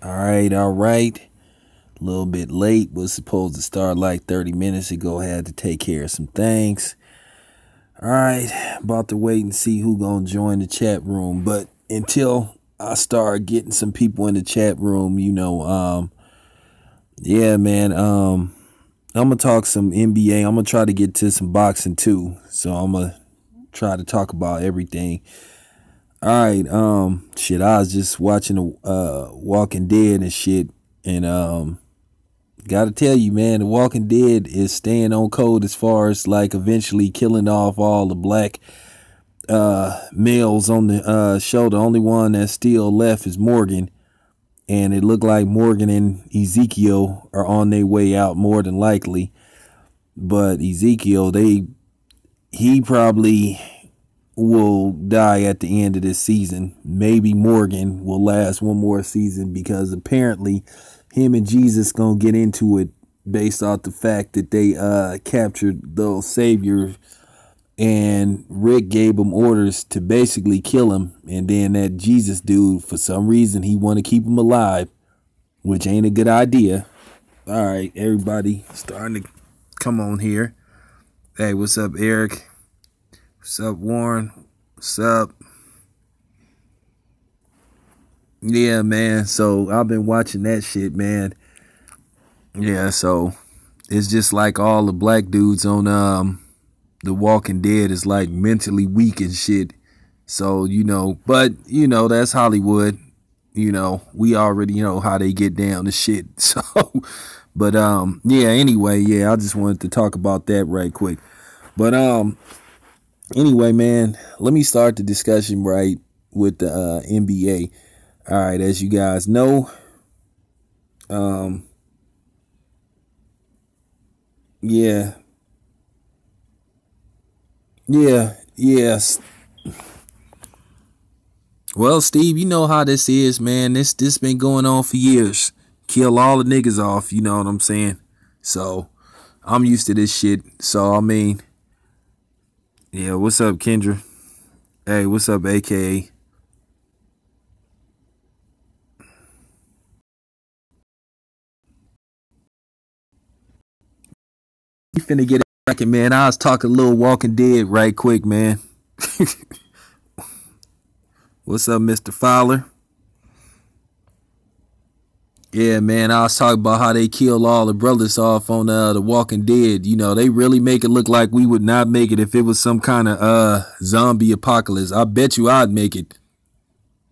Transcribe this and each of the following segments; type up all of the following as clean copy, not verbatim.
All right. A little bit late. Was supposed to start like 30 minutes ago. Had to take care of some things. All right. About to wait and see who gonna join the chat room. But until I start getting some people in the chat room, yeah, man. I'm gonna talk some NBA. I'm gonna try to get to some boxing too. So I'm gonna try to talk about everything. All right. Shit. I was just watching the Walking Dead and shit, and gotta tell you, man, The Walking Dead is staying on code as far as like eventually killing off all the black males on the show. The only one that's still left is Morgan, and it looked like Morgan and Ezekiel are on their way out more than likely. But Ezekiel, he probably will die at the end of this season. Maybe Morgan will last one more season because apparently him and Jesus gonna get into it based off the fact that they captured those saviors, and Rick gave them orders to basically kill him, and then that Jesus dude, for some reason, he want to keep him alive, which ain't a good idea. All right, everybody starting to come on here. Hey, what's up, Eric? What's up, Warren? What's up? Yeah, man. So I've been watching that shit, man. Yeah, so it's just like all the black dudes on The Walking Dead is like mentally weak and shit. So, but that's Hollywood. We already know how they get down to shit. So, but yeah, anyway, yeah, I just wanted to talk about that right quick. But anyway, man, let me start the discussion right with the NBA. All right, as you guys know, yes. Well, Steve, you know how this is, man. This been going on for years. Kill all the niggas off, you know what I'm saying? So, I'm used to this shit. So, I mean, yeah, what's up, Kendra? Hey, what's up, AKA? You finna get it cracking, man. I was talking a little Walking Dead right quick, man. What's up, Mr. Fowler? Yeah, man, I was talking about how they kill all the brothers off on The Walking Dead. They really make it look like we would not make it if it was some kind of zombie apocalypse. I bet you I'd make it.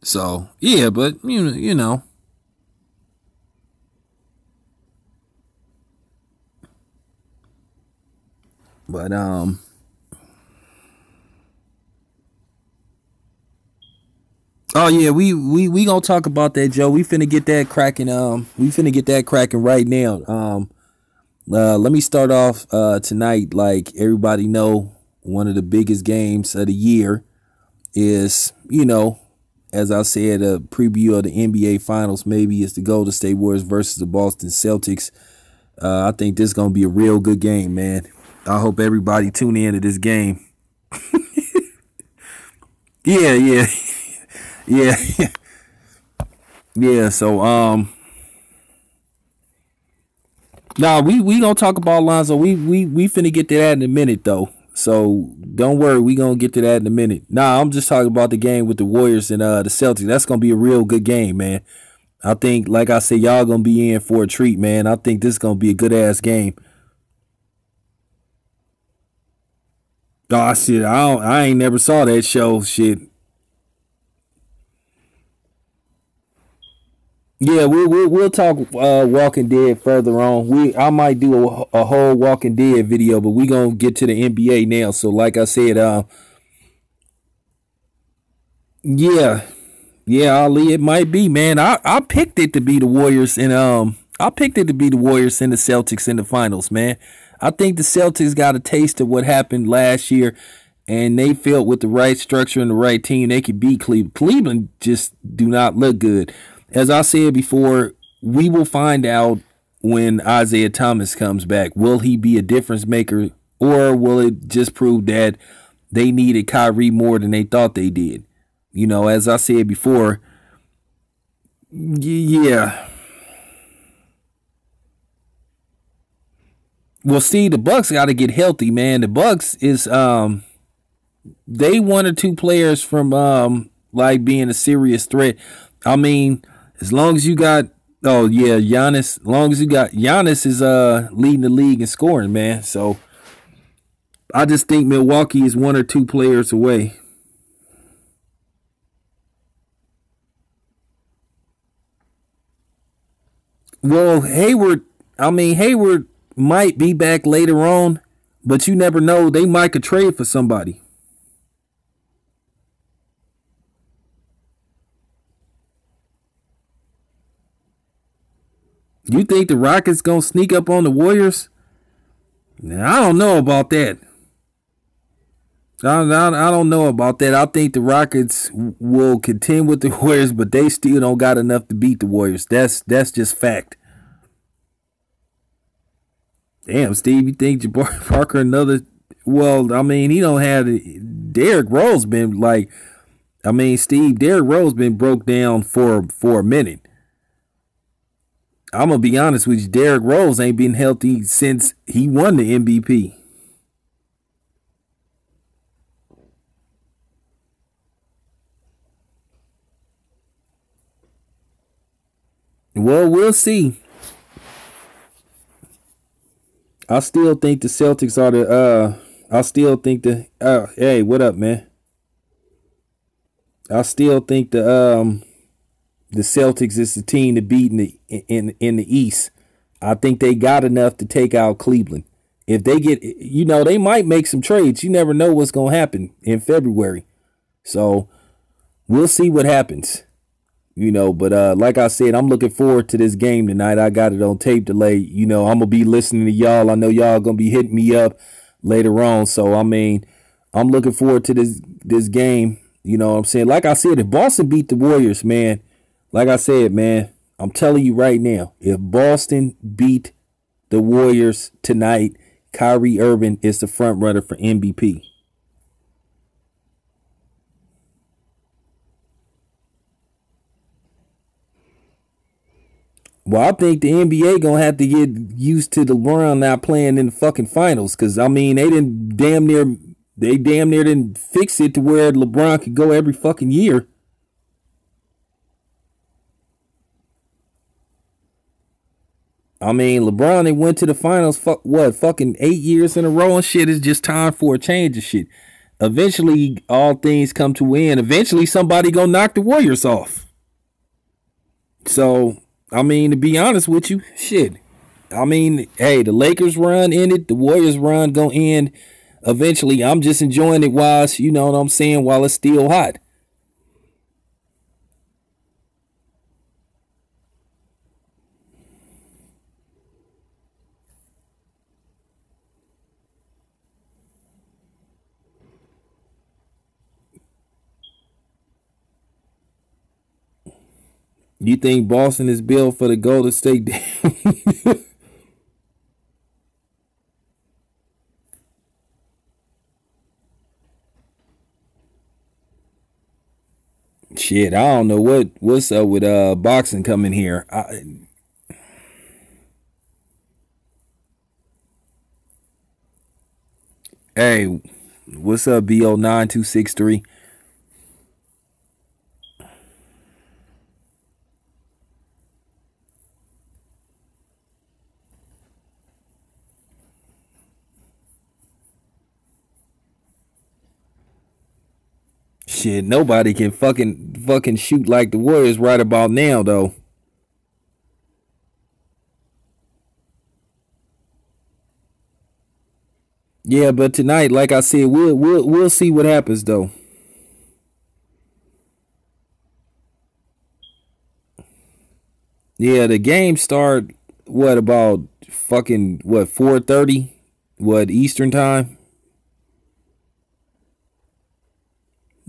So, yeah, but, you know. But, oh yeah, we gonna talk about that, Joe. We finna get that cracking. We finna get that cracking right now. Let me start off tonight. Like everybody know, one of the biggest games of the year is, as I said, a preview of the NBA Finals. Maybe it's the Golden State Warriors versus the Boston Celtics. I think this is gonna be a real good game, man. I hope everybody tune in to this game. Yeah, yeah. Yeah, yeah. So, nah, we gonna talk about Lonzo. We finna get to that in a minute though. So don't worry, we gonna get to that in a minute. Nah, I'm just talking about the game with the Warriors and the Celtics. That's gonna be a real good game, man. I think, like I said, y'all gonna be in for a treat, man. I think this is gonna be a good ass game. Oh shit, I ain't never saw that show. Shit. Yeah, we'll talk Walking Dead further on. I might do a whole Walking Dead video, but we gonna get to the NBA now. So, like I said, yeah, yeah, Ali, it might be, man. I picked it to be the Warriors, and I picked it to be the Warriors and the Celtics in the finals, man. I think the Celtics got a taste of what happened last year, and they felt with the right structure and the right team, they could beat Cleveland. Cleveland just do not look good. As I said before, we will find out when Isaiah Thomas comes back. Will he be a difference maker, or will it just prove that they needed Kyrie more than they thought they did? As I said before, Yeah. Well, see, the Bucks got to get healthy, man. The Bucks is they one or two players from like being a serious threat. I mean, as long as you got oh yeah, Giannis, as long as you got Giannis is leading the league in scoring, man. So I just think Milwaukee is one or two players away. Well, Hayward, I mean Hayward might be back later on, but you never know. They might could trade for somebody. You think the Rockets gonna sneak up on the Warriors? Now, I don't know about that. I don't know about that. I think the Rockets will contend with the Warriors, but they still don't got enough to beat the Warriors. That's just fact. Damn, Steve, you think Jabari Parker another? Well, I mean, he don't have Derrick Rose been like. I mean, Steve, Derrick Rose been broke down for a minute. I'm gonna be honest with you. Derrick Rose ain't been healthy since he won the MVP. Well, we'll see. I still think the Celtics are the. I still think the. Hey, what up, man? I still think the Celtics is the team to beat in the East. I think they got enough to take out Cleveland. If they get, they might make some trades. You never know what's gonna happen in February. So we'll see what happens. But like I said, I'm looking forward to this game tonight. I got it on tape delay. I'm gonna be listening to y'all. I know y'all gonna be hitting me up later on. So I mean, I'm looking forward to this game. You know what I'm saying? Like I said, if Boston beat the Warriors, man, like I said, man, I'm telling you right now, if Boston beat the Warriors tonight, Kyrie Irving is the front runner for MVP. Well, I think the NBA gonna have to get used to LeBron not playing in the fucking finals, because I mean they damn near didn't fix it to where LeBron could go every fucking year. I mean, LeBron they went to the finals fucking 8 years in a row and shit. It's just time for a change of shit. Eventually, all things come to an end. Eventually, somebody gonna knock the Warriors off. So, I mean, to be honest with you, shit. I mean, hey, the Lakers run ended, the Warriors run gonna end eventually. I'm just enjoying it while it's, you know what I'm saying, while it's still hot. You think Boston is built for the Golden State? Shit, I don't know what's up with boxing coming here. Hey, what's up, BO9263? Shit, nobody can fucking shoot like the Warriors right about now, though. Yeah, but tonight, like I said, we'll see what happens though. Yeah, the game start what about fucking what 4:30? What Eastern time?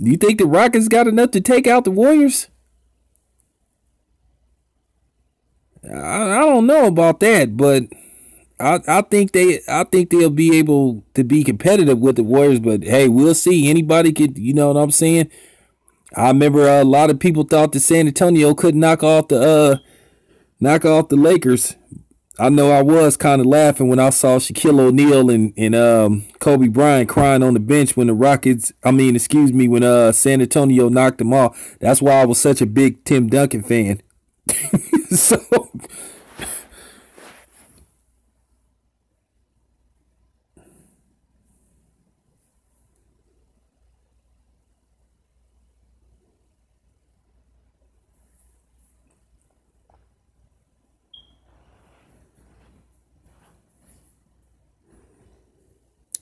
You think the Rockets got enough to take out the Warriors? I don't know about that, but I think they'll be able to be competitive with the Warriors. But hey, we'll see. Anybody could, you know what I'm saying? I remember a lot of people thought that San Antonio could knock off the Lakers. I know I was kind of laughing when I saw Shaquille O'Neal and Kobe Bryant crying on the bench when the Rockets, I mean, excuse me, when San Antonio knocked them off. That's why I was such a big Tim Duncan fan. So,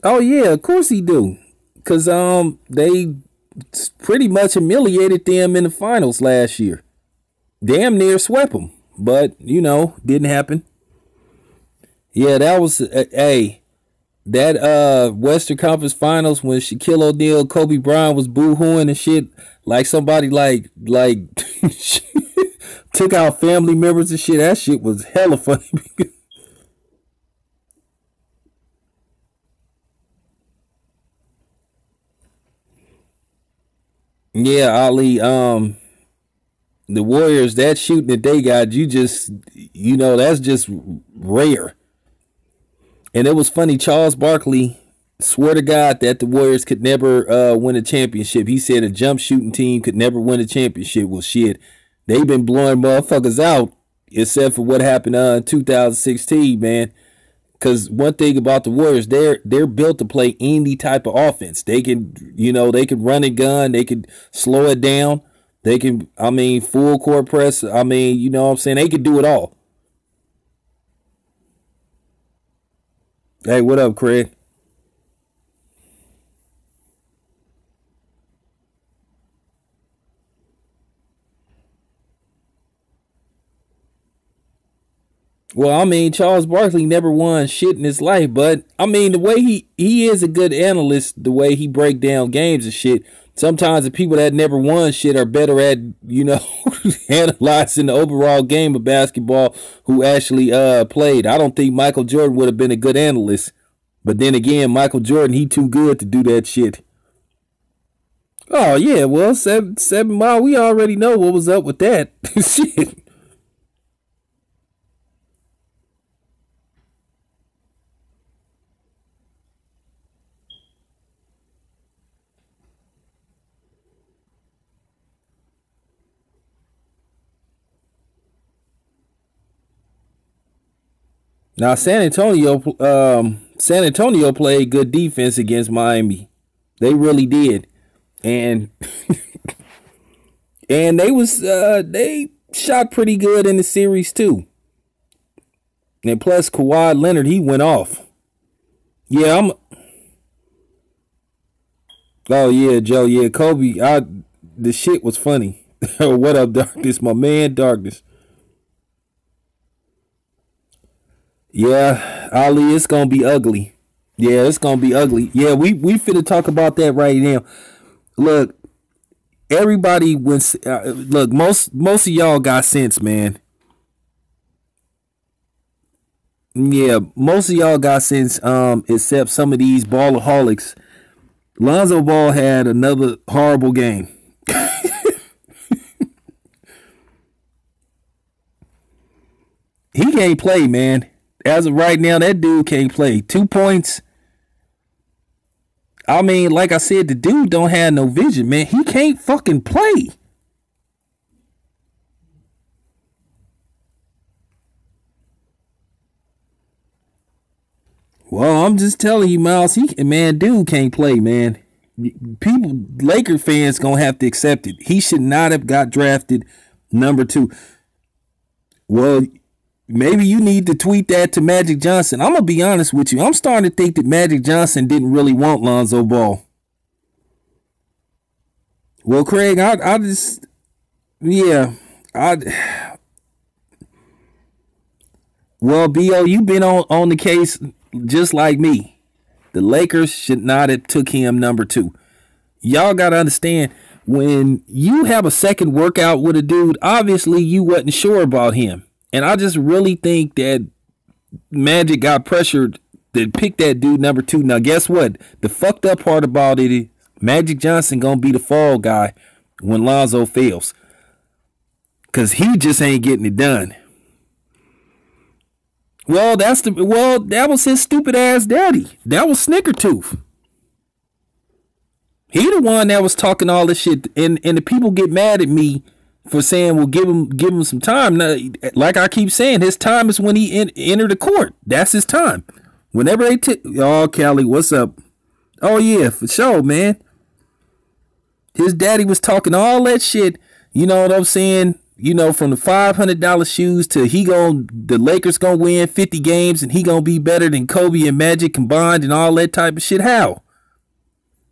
oh yeah, of course he do. Cause they pretty much humiliated them in the finals last year. Damn near swept them, but didn't happen. Yeah, that was hey, that Western Conference Finals when Shaquille O'Neal, Kobe Bryant was boo-hooing and shit, like somebody like took out family members and shit. That shit was hella funny. Yeah, Ali. The Warriors, that shooting that they got, that's just rare. And it was funny. Charles Barkley swore to God that the Warriors could never win a championship. He said a jump shooting team could never win a championship. Well, shit, they've been blowing motherfuckers out, except for what happened in 2016, man. Because one thing about the Warriors, they're built to play any type of offense. They can, they can run a gun, they can slow it down, they can, I mean, full court press. I mean, you know what I'm saying? They can do it all. Hey, what up, Craig? Well, I mean, Charles Barkley never won shit in his life, but I mean, the way he is a good analyst, the way he break down games and shit. Sometimes the people that never won shit are better at analyzing the overall game of basketball who actually played. I don't think Michael Jordan would have been a good analyst, but then again, Michael Jordan, he too good to do that shit. Oh yeah, well, 7 Mile, we already know what was up with that shit. Now San Antonio played good defense against Miami. They really did, and and they shot pretty good in the series too. And plus Kawhi Leonard, he went off. Yeah, I'm. Oh yeah, Joe. Yeah, Kobe. The shit was funny. What up, Darkness? My man, Darkness. Yeah, Ali, it's gonna be ugly. Yeah, it's gonna be ugly. Yeah, we finna talk about that right now. Look, everybody look, most of y'all got sense, man. Yeah, most of y'all got sense. Except some of these ballaholics. Lonzo Ball had another horrible game. He can't play, man. As of right now, that dude can't play. 2 points. I mean, like I said, the dude don't have no vision, man. He can't fucking play. Well, I'm just telling you, Miles. Dude can't play, man. People, Laker fans gonna have to accept it. He should not have got drafted number two. Well, maybe you need to tweet that to Magic Johnson. I'm gonna be honest with you. I'm starting to think that Magic Johnson didn't really want Lonzo Ball. Well, Craig, I just, yeah, I. Well, Bo, you've been on the case just like me. The Lakers should not have took him number two. Y'all gotta understand, when you have a second workout with a dude, obviously you wasn't sure about him. And I just really think that Magic got pressured to pick that dude number two. Now, guess what? The fucked up part about it is Magic Johnson gonna be the fall guy. when Lonzo fails. Because he just ain't getting it done. Well, that was his stupid ass daddy. That was Snickertooth. He the one that was talking all this shit, and the people get mad at me for saying, well, give him some time. Now, like I keep saying, his time is when he enter the court. That's his time. Whenever oh, Callie, what's up? Oh yeah, for sure, man. His daddy was talking all that shit. You know what I'm saying? You know, from the $500 shoes to the Lakers gonna win 50 games and he gonna be better than Kobe and Magic combined and all that type of shit. How?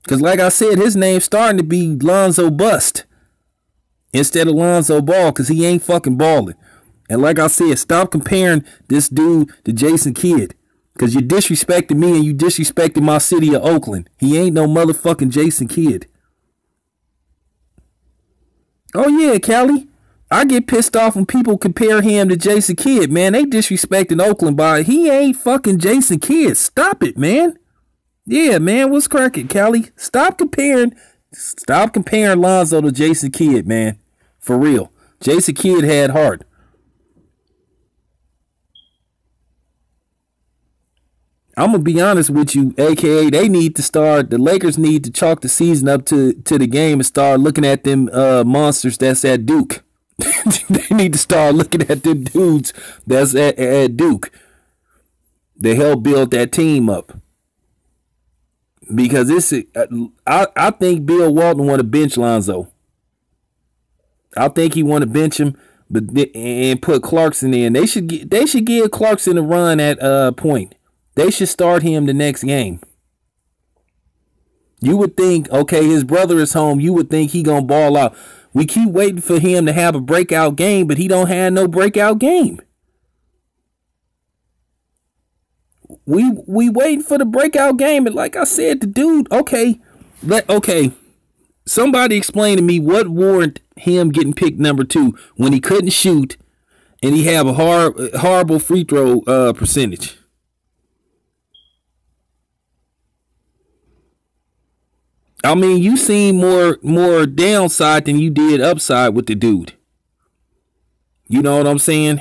Because like I said, his name's starting to be Lonzo Bust instead of Lonzo Ball, because he ain't fucking balling. And like I said, stop comparing this dude to Jason Kidd, because you disrespected me and you disrespected my city of Oakland. He ain't no motherfucking Jason Kidd. Oh yeah, Callie. I get pissed off when people compare him to Jason Kidd, man. They disrespecting Oakland by he ain't fucking Jason Kidd. Stop it, man. Yeah, man. What's cracking, Callie? Stop comparing Lonzo to Jason Kidd, man. For real. Jason Kidd had heart. I'm gonna be honest with you, aka the Lakers need to chalk the season up to the game and start looking at them monsters that's at Duke. They need to start looking at them dudes that's at Duke. They helped build that team up. Because I think Bill Walton want to bench Lonzo. I think he want to bench him, and put Clarkson in. They should give Clarkson a run at point. They should start him the next game. You would think, okay, his brother is home. You would think he gonna ball out. We keep waiting for him to have a breakout game, but he don't have no breakout game. We waiting for the breakout game, and like I said, the dude, okay. Somebody explain to me what warranted him getting picked number 2 when he couldn't shoot and he have a horrible free throw percentage. I mean, you seen more downside than you did upside with the dude. You know what I'm saying?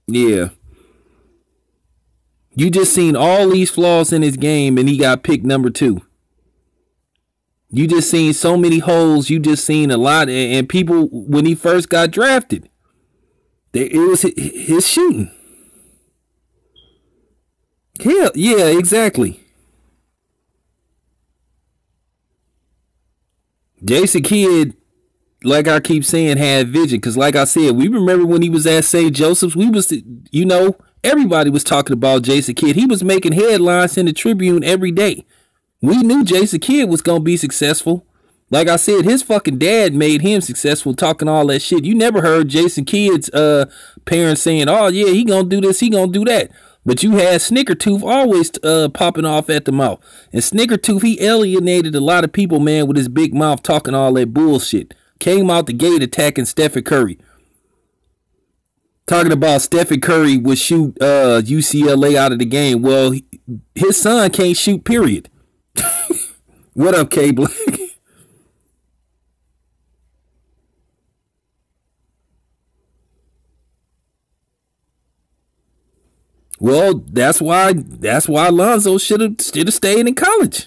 Yeah. You just seen all these flaws in his game and he got picked number 2. You just seen so many holes. You just seen a lot. And people, when he first got drafted, it was his shooting. Yeah, exactly. Jason Kidd, like I keep saying, had vision. Because like I said, we remember when he was at St. Joseph's, everybody was talking about Jason Kidd. He was making headlines in the Tribune every day. We knew Jason Kidd was going to be successful. Like I said, his fucking dad made him successful talking all that shit. You never heard Jason Kidd's parents saying, oh yeah, he going to do this, he going to do that. But you had Snickertooth always popping off at the mouth. And Snickertooth, he alienated a lot of people, man, with his big mouth talking all that bullshit. Came out the gate attacking Stephen Curry. Talking about Stephen Curry would shoot UCLA out of the game. Well, his son can't shoot, period. What up, K Black? Well, that's why Lonzo should have stayed in college.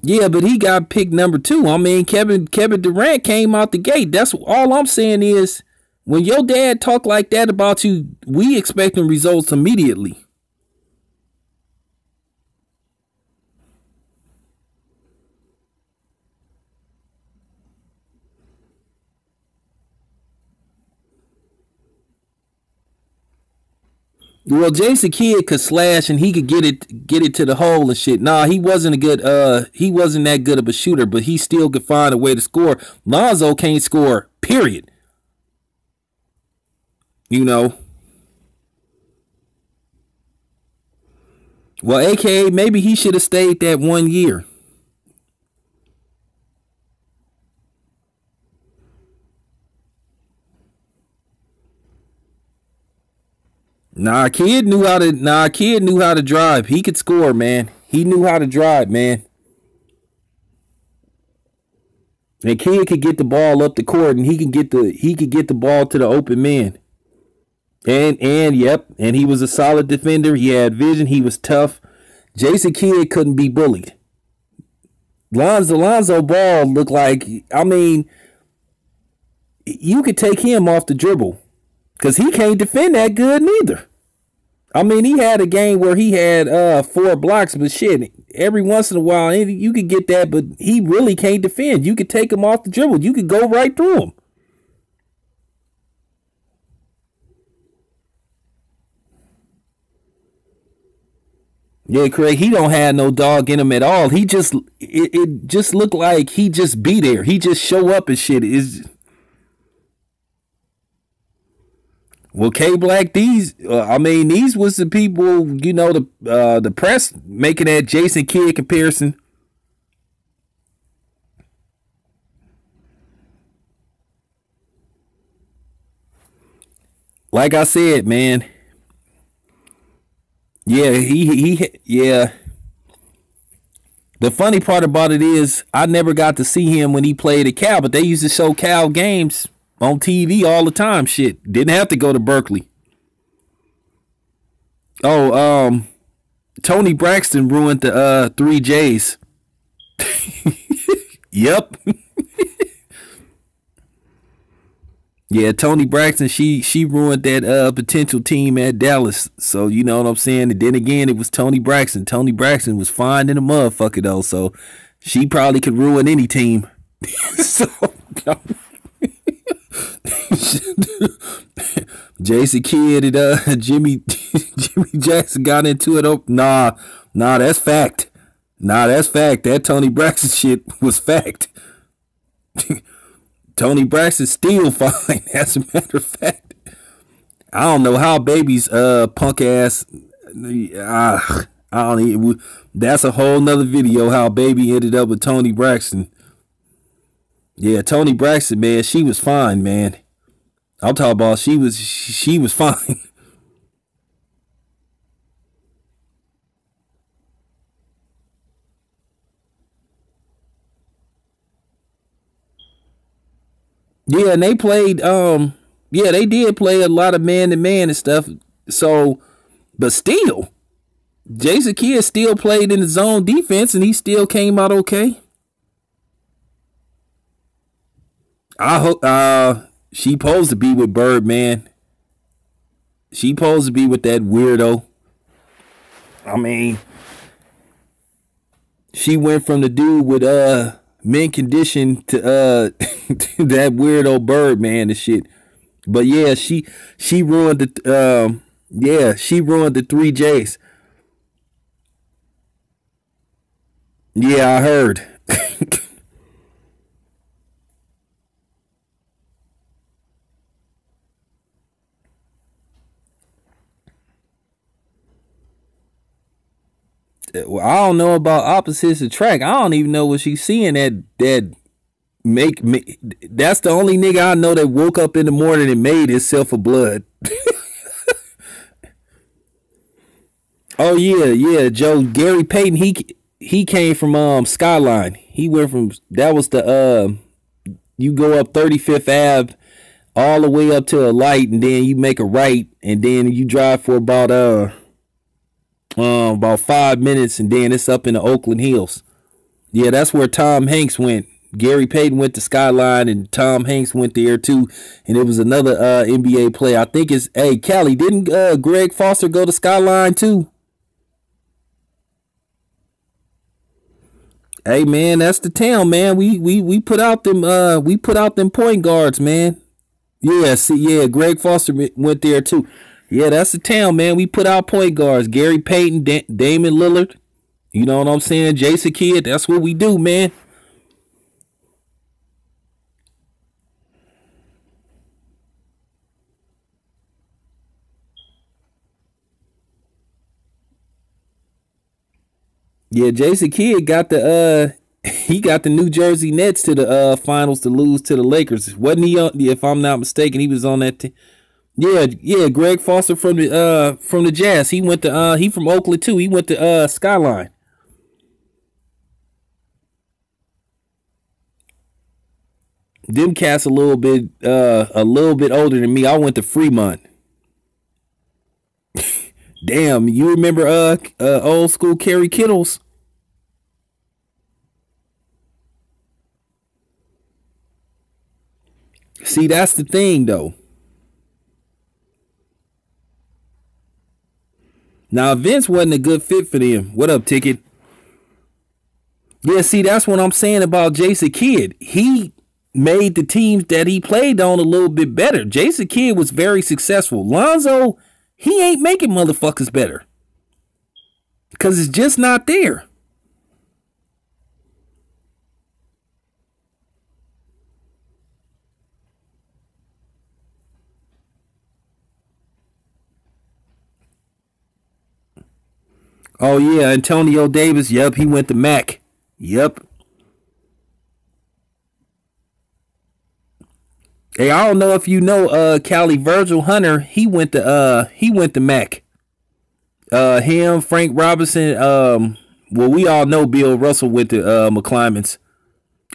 Yeah, but he got picked number 2. I mean, Kevin Durant came out the gate. That's all I'm saying is, when your dad talk like that about you, we expecting results immediately. Well, Jason Kidd could slash and he could get it to the hole and shit. Nah, he wasn't that good of a shooter, but he still could find a way to score. Lonzo can't score, period. You know. Well, AKA maybe he should have stayed that 1 year. Kid knew how to drive. He could score, man. He knew how to drive, man. And Kid could get the ball up the court, and he could get the ball to the open man. And yep, and he was a solid defender. He had vision. He was tough. Jason Kidd couldn't be bullied. Lonzo Ball looked like, I mean, you could take him off the dribble because he can't defend that good neither. I mean, he had a game where he had 4 blocks, but shit, every once in a while you could get that, but he really can't defend. You could take him off the dribble. You could go right through him. Yeah, Craig, he don't have no dog in him at all. It just looked like he just be there. He just show up and shit. Well, K Black, these was the people, the press making that Jason Kidd comparison. Like I said, man. Yeah, yeah. The funny part about it is I never got to see him when he played at Cal, but they used to show Cal games on TV all the time. Shit, didn't have to go to Berkeley. Oh, Tony Braxton ruined the 3 J's. Yep. Yeah, Tony Braxton, she ruined that potential team at Dallas. So you know what I'm saying? And then again, it was Tony Braxton. Tony Braxton was fine in a motherfucker though, so she probably could ruin any team. So Jason Kidd and Jimmy Jackson got into it. Oh, nah, that's fact. That's fact. That Tony Braxton shit was fact. Tony Braxton's still fine, as a matter of fact. I don't know how Baby's punk ass. I don't even. That's a whole nother video. How Baby ended up with Tony Braxton. Yeah, Tony Braxton, man, she was fine, man. I'm talking about she was fine. Yeah, and they played yeah, they did play a lot of man to man and stuff. So, but still, Jason Kidd still played in the zone defense and he still came out okay. I hope she supposed to be with Birdman. She supposed to be with that weirdo. I mean, she went from the dude with mint condition to that weirdo Birdman and shit. But yeah, she ruined the she ruined the 3 J's. Yeah, I heard. Well, I don't know about opposites attract. I don't even know what she's seeing that make me. That's the only nigga I know that woke up in the morning and made himself a blood. Oh yeah, Joe Gary Payton. He came from Skyline. He went from that was the you go up 35th Ave all the way up to a light, and then you make a right, and then you drive for about 5 minutes, and then it's up in the Oakland Hills. Yeah, that's where Tom Hanks went. Gary Payton went to Skyline, and Tom Hanks went there too. And it was another NBA player. I think it's Callie. Didn't Greg Foster go to Skyline too? Hey man, that's the town, man. We put out them point guards, man. Yeah, Greg Foster went there too. Yeah, that's the town, man. We put out point guards. Gary Payton, Damon Lillard. You know what I'm saying? Jason Kidd. That's what we do, man. Yeah, Jason Kidd got the he got the New Jersey Nets to the finals to lose to the Lakers. Wasn't he on, if I'm not mistaken, he was on that team. Yeah, yeah, Greg Foster from the Jazz. He went to he from Oakland too. He went to Skyline. Them cats a little bit older than me. I went to Fremont. Damn, you remember old school Kerry Kittles? See, that's the thing though. Now Vince wasn't a good fit for them. What up, Ticket? Yeah, see, that's what I'm saying about Jason Kidd. He made the teams that he played on a little bit better. Jason Kidd was very successful. Lonzo, he ain't making motherfuckers better. Because it's just not there. Oh, yeah, Antonio Davis. Yep, he went to Mac. Yep. Hey, I don't know if you know Cali Virgil Hunter. He went to Mac. Him, Frank Robinson, well, we all know Bill Russell went to McClymonds.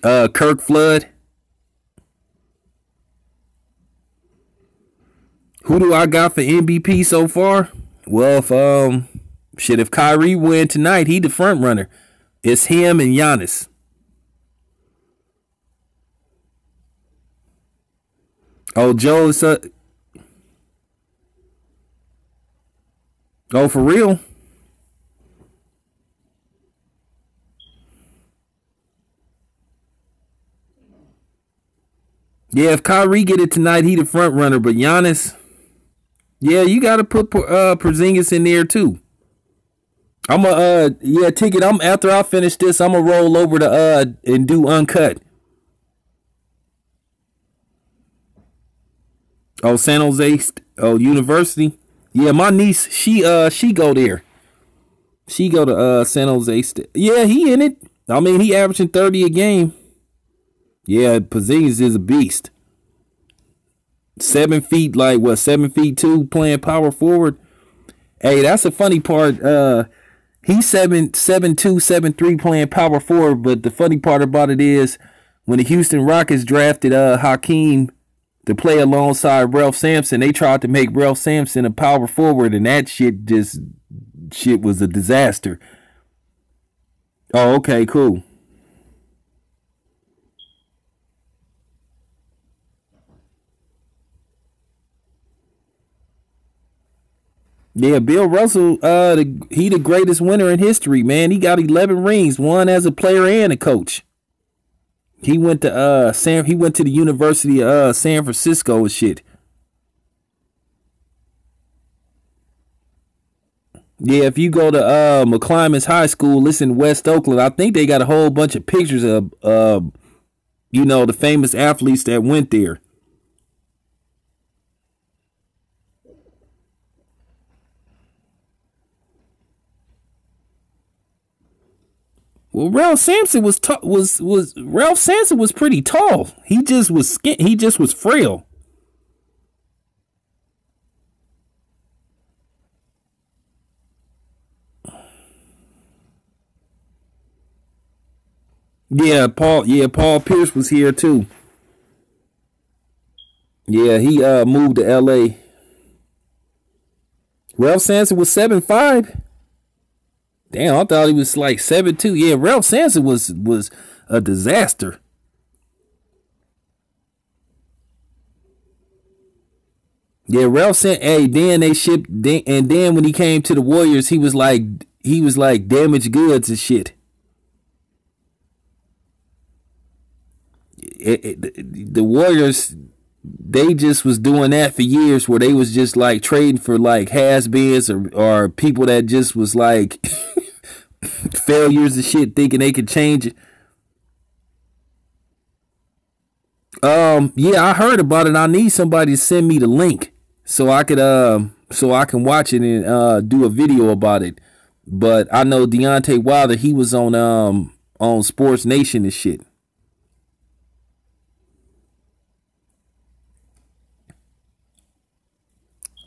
Kirk Flood. Who do I got for MVP so far? Well, if Kyrie win tonight, he the front runner. It's him and Giannis. Oh, Joe is oh, for real? Yeah, if Kyrie get it tonight, he the front runner. But Giannis, yeah, you got to put Porzingis in there too. I'm a yeah, Ticket. I'm after I finish this, I'm gonna roll over to and do uncut. Oh, San Jose. Oh, University. Yeah, my niece. She go there. She go to San Jose State. Yeah, he in it. I mean, he averaging 30 a game. Yeah, Porzingis is a beast. 7 feet, like what? 7 feet two, playing power forward. Hey, that's the funny part. He's 7'2", 7'3", playing power forward. But the funny part about it is, when the Houston Rockets drafted Hakeem to play alongside Ralph Sampson, they tried to make Ralph Sampson a power forward, and that shit was a disaster. Oh, okay, cool. Yeah, Bill Russell, he the greatest winner in history, man. He got 11 rings, one as a player and a coach. He went to the University of San Francisco and shit. Yeah, if you go to McClymonds High School, listen, West Oakland, I think they got a whole bunch of pictures of the famous athletes that went there. Well, Ralph Sampson was pretty tall. He just was frail. Paul Pierce was here too. Yeah, he moved to LA. Ralph Sampson was 7'5". Damn, I thought he was like 7'2". Yeah, Ralph Sampson was a disaster. Yeah, Ralph Sampson. Hey, then they shipped, and then when he came to the Warriors, he was like damaged goods and shit. The Warriors, they just was doing that for years, where they was just like trading for like has-beens or people that just was like failures and shit, thinking they could change it. Yeah, I heard about it. I need somebody to send me the link so I can watch it and do a video about it. But I know Deontay Wilder, he was on Sports Nation and shit.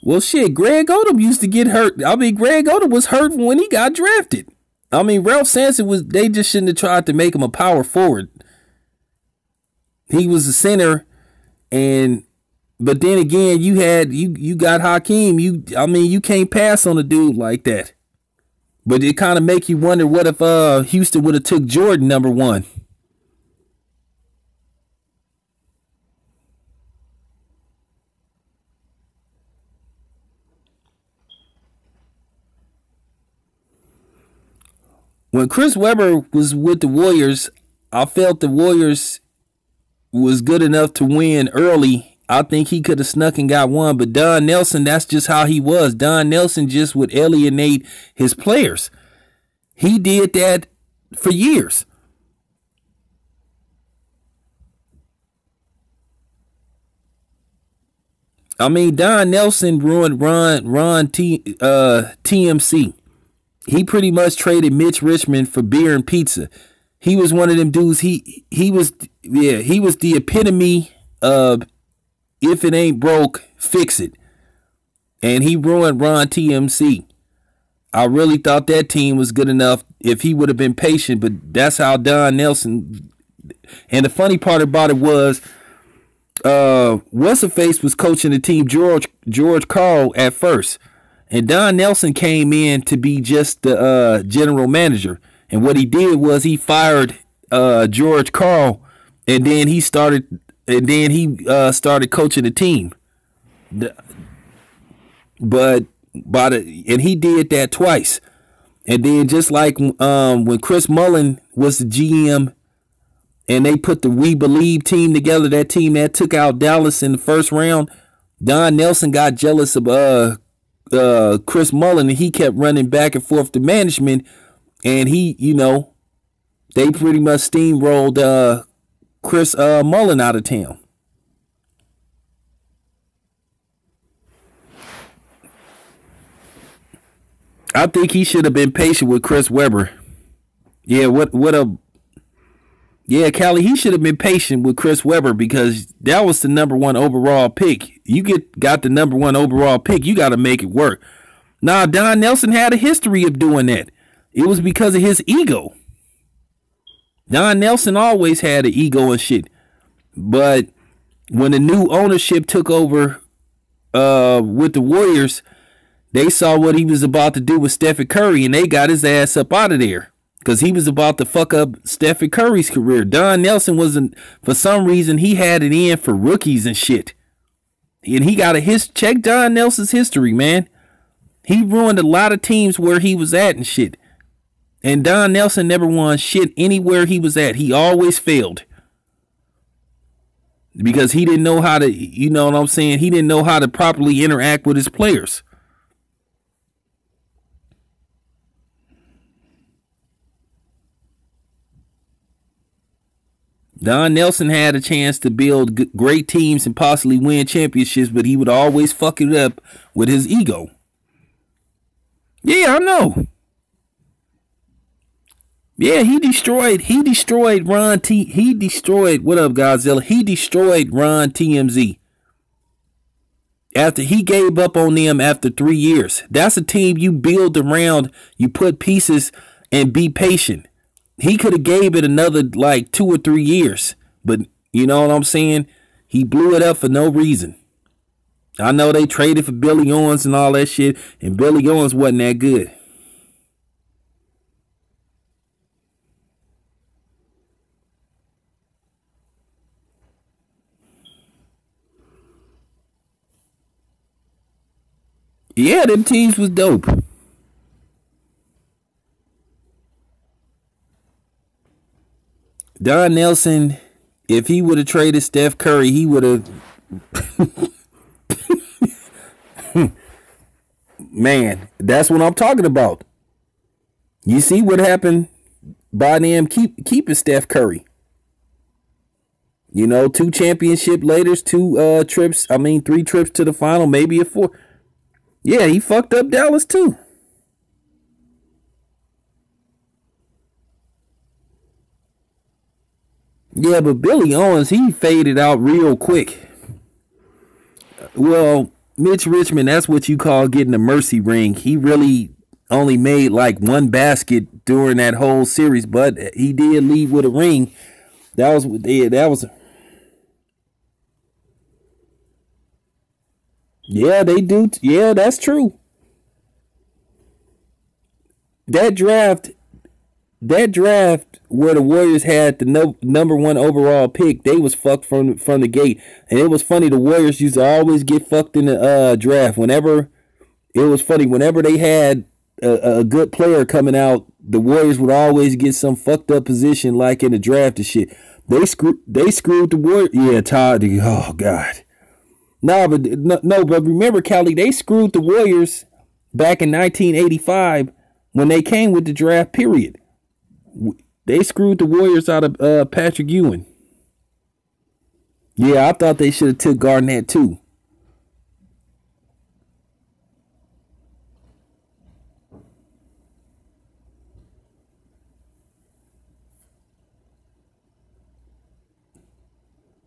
Well, shit, Greg Odom used to get hurt. I mean, Greg Odom was hurt when he got drafted. I mean, Ralph Sampson was, they just shouldn't have tried to make him a power forward. He was a center, but then again, you got Hakeem. You can't pass on a dude like that. But it kind of make you wonder, what if Houston would have took Jordan #1? When Chris Webber was with the Warriors, I felt the Warriors was good enough to win early. I think he could have snuck and got one, but Don Nelson, that's just how he was. Don Nelson just would alienate his players. He did that for years. I mean, Don Nelson ruined TMC. He pretty much traded Mitch Richmond for beer and pizza. He was one of them dudes. He was the epitome of, if it ain't broke, fix it. And he ruined Ron TMC. I really thought that team was good enough if he would have been patient, but that's how Don Nelson. And the funny part about it was, what's-her-face was coaching the team, George Karl at first. And Don Nelson came in to be just the general manager. And what he did was he fired George Karl, and then he started coaching the team. And he did that twice. And then just like when Chris Mullin was the GM and they put the We Believe team together, that team that took out Dallas in the first round, Don Nelson got jealous of Chris Mullin, and he kept running back and forth to management, and they pretty much steamrolled Chris Mullin out of town. I think he should have been patient with Chris Webber. Yeah, Callie, he should have been patient with Chris Webber, because that was the #1 overall pick. You got the #1 overall pick, you got to make it work. Nah, Don Nelson had a history of doing that. It was because of his ego. Don Nelson always had an ego and shit. But when the new ownership took over with the Warriors, they saw what he was about to do with Stephen Curry, and they got his ass up out of there because he was about to fuck up Stephen Curry's career. Don Nelson wasn't, for some reason, he had it in for rookies and shit. And he got check Don Nelson's history, man. He ruined a lot of teams where he was at and shit. And Don Nelson never won shit anywhere he was at. He always failed. Because he didn't know how to, you know what I'm saying? He didn't know how to properly interact with his players. Don Nelson had a chance to build great teams and possibly win championships, but he would always fuck it up with his ego. Yeah, I know. Yeah, he destroyed Ron T. He destroyed, what up, Godzilla? He destroyed Ron TMZ. After he gave up on them after 3 years. That's a team you build around, you put pieces and be patient. He could have gave it another like 2 or 3 years, but you know what I'm saying? He blew it up for no reason. I know they traded for Billy Owens and all that shit, and Billy Owens wasn't that good. Yeah, them teams was dope. Don Nelson, if he would have traded Steph Curry, he would have. Man, that's what I'm talking about. You see what happened by them keeping Steph Curry. You know, 2 championship later, 3 trips to the final, maybe a 4. Yeah, he fucked up Dallas too. Yeah, but Billy Owens, he faded out real quick. Well, Mitch Richmond, that's what you call getting a mercy ring. He really only made like one basket during that whole series, but he did leave with a ring. Yeah, they do. Yeah, that's true. That draft, that draft where the Warriors had the number one overall pick, they was fucked from the gate, and it was funny. The Warriors used to always get fucked in the draft. Whenever it was funny, whenever they had a good player coming out, the Warriors would always get some fucked up position like in the draft and shit. They screwed the Warriors. Yeah, Todd. Oh God. No, but remember, Cali, they screwed the Warriors back in 1985 when they came with the draft. Period. They screwed the Warriors out of Patrick Ewing. Yeah, I thought they should have took Garnett too.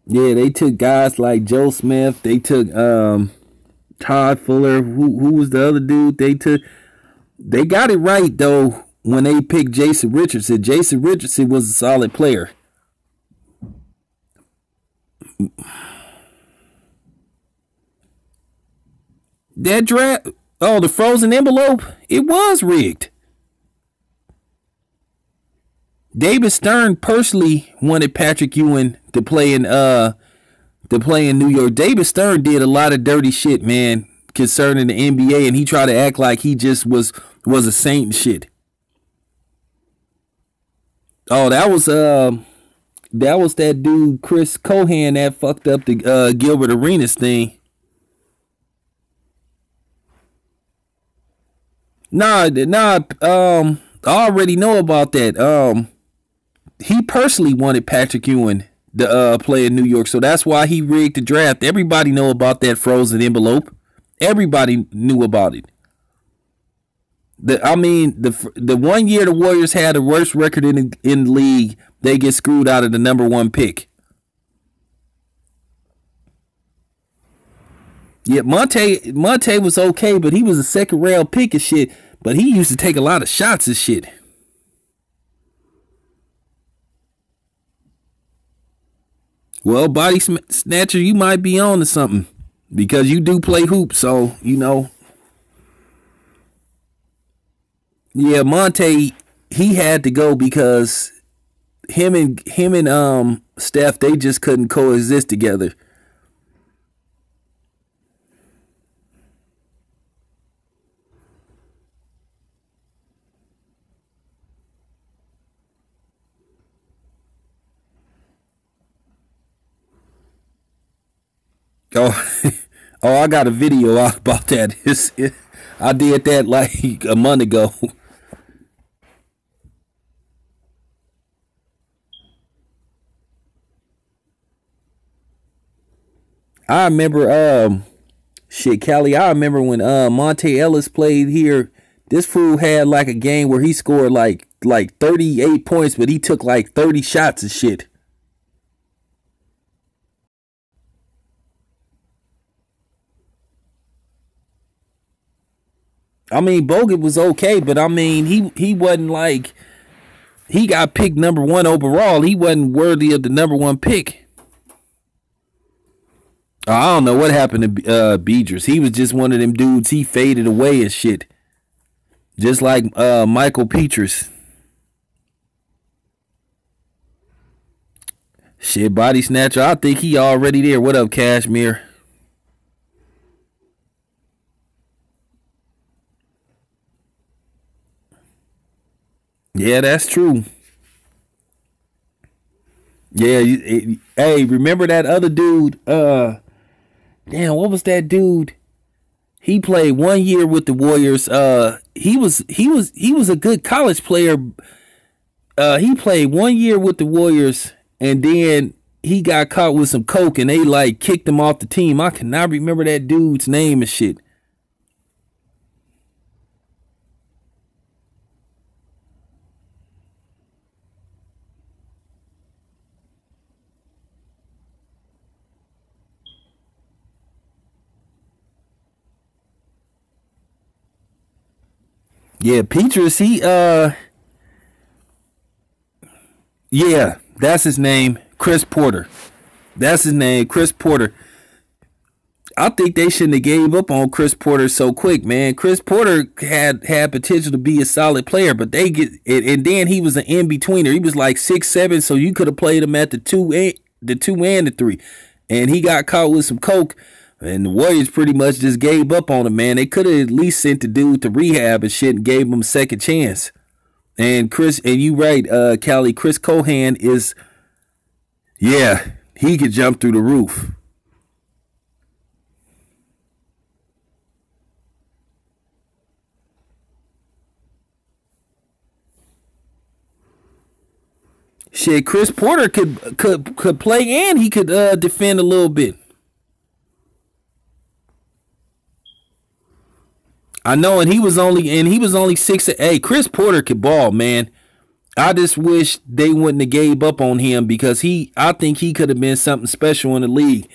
Yeah, they took guys like Joe Smith. They took Todd Fuller. Who was the other dude? They got it right though when they picked Jason Richardson. Jason Richardson was a solid player. That draft, oh, the frozen envelope, it was rigged. David Stern personally wanted Patrick Ewing to play in New York. David Stern did a lot of dirty shit, man, concerning the NBA, and he tried to act like he just was a saint and shit. Oh, that was that dude Chris Cohan that fucked up the Gilbert Arenas thing. Nah. I already know about that. He personally wanted Patrick Ewing to play in New York, so that's why he rigged the draft. Everybody know about that frozen envelope. Everybody knew about it. The 1 year the Warriors had the worst record in the league, they get screwed out of the number one pick. Yeah, Monte was okay, but he was a second round pick and shit. But he used to take a lot of shots and shit. Well, body snatcher, you might be on to something because you do play hoops. So yeah, Monte, he had to go because him and Steph, they just couldn't coexist together. Oh, oh, I got a video out about that. I did that like a month ago. I remember shit, Callie. I remember when Monte Ellis played here. This fool had like a game where he scored like 38 points, but he took like 30 shots and shit. I mean, Bogut was okay, but I mean, he wasn't like he got picked number one overall. He wasn't worthy of the number one pick. I don't know what happened to Beatrice. He was just one of them dudes. He faded away and shit, just like Michael Petrus. Shit, body snatcher. I think he already there. What up, Cashmere? Yeah, that's true. Yeah, hey, remember that other dude? Damn, what was that dude? He played 1 year with the Warriors. He was a good college player. He played 1 year with the Warriors, and then he got caught with some coke, and they like kicked him off the team. I cannot remember that dude's name and shit. Yeah, Petrus, yeah, that's his name. Chris Porter. That's his name, Chris Porter. I think they shouldn't have gave up on Chris Porter so quick, man. Chris Porter had potential to be a solid player, but they get it, and then he was an in betweener. He was like 6'7", so you could have played him at the two and the three, and he got caught with some coke, and the Warriors pretty much just gave up on him, man. They could have at least sent the dude to rehab and shit and gave him a second chance. And you right, Callie, Chris Cohan is, yeah, he could jump through the roof. Shit, Chris Porter could play and he could defend a little bit. I know, and he was only 6. Hey, Chris Porter could ball, man. I just wish they wouldn't have gave up on him because I think he could have been something special in the league.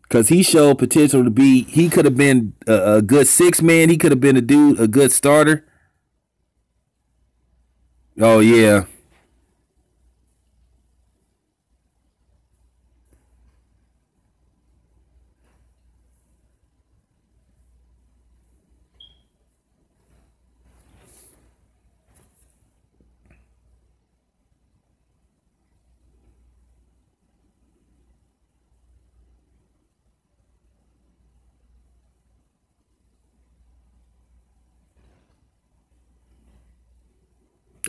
Because he showed potential to be, he could have been a good 6 man. He could have been a good starter. Oh yeah.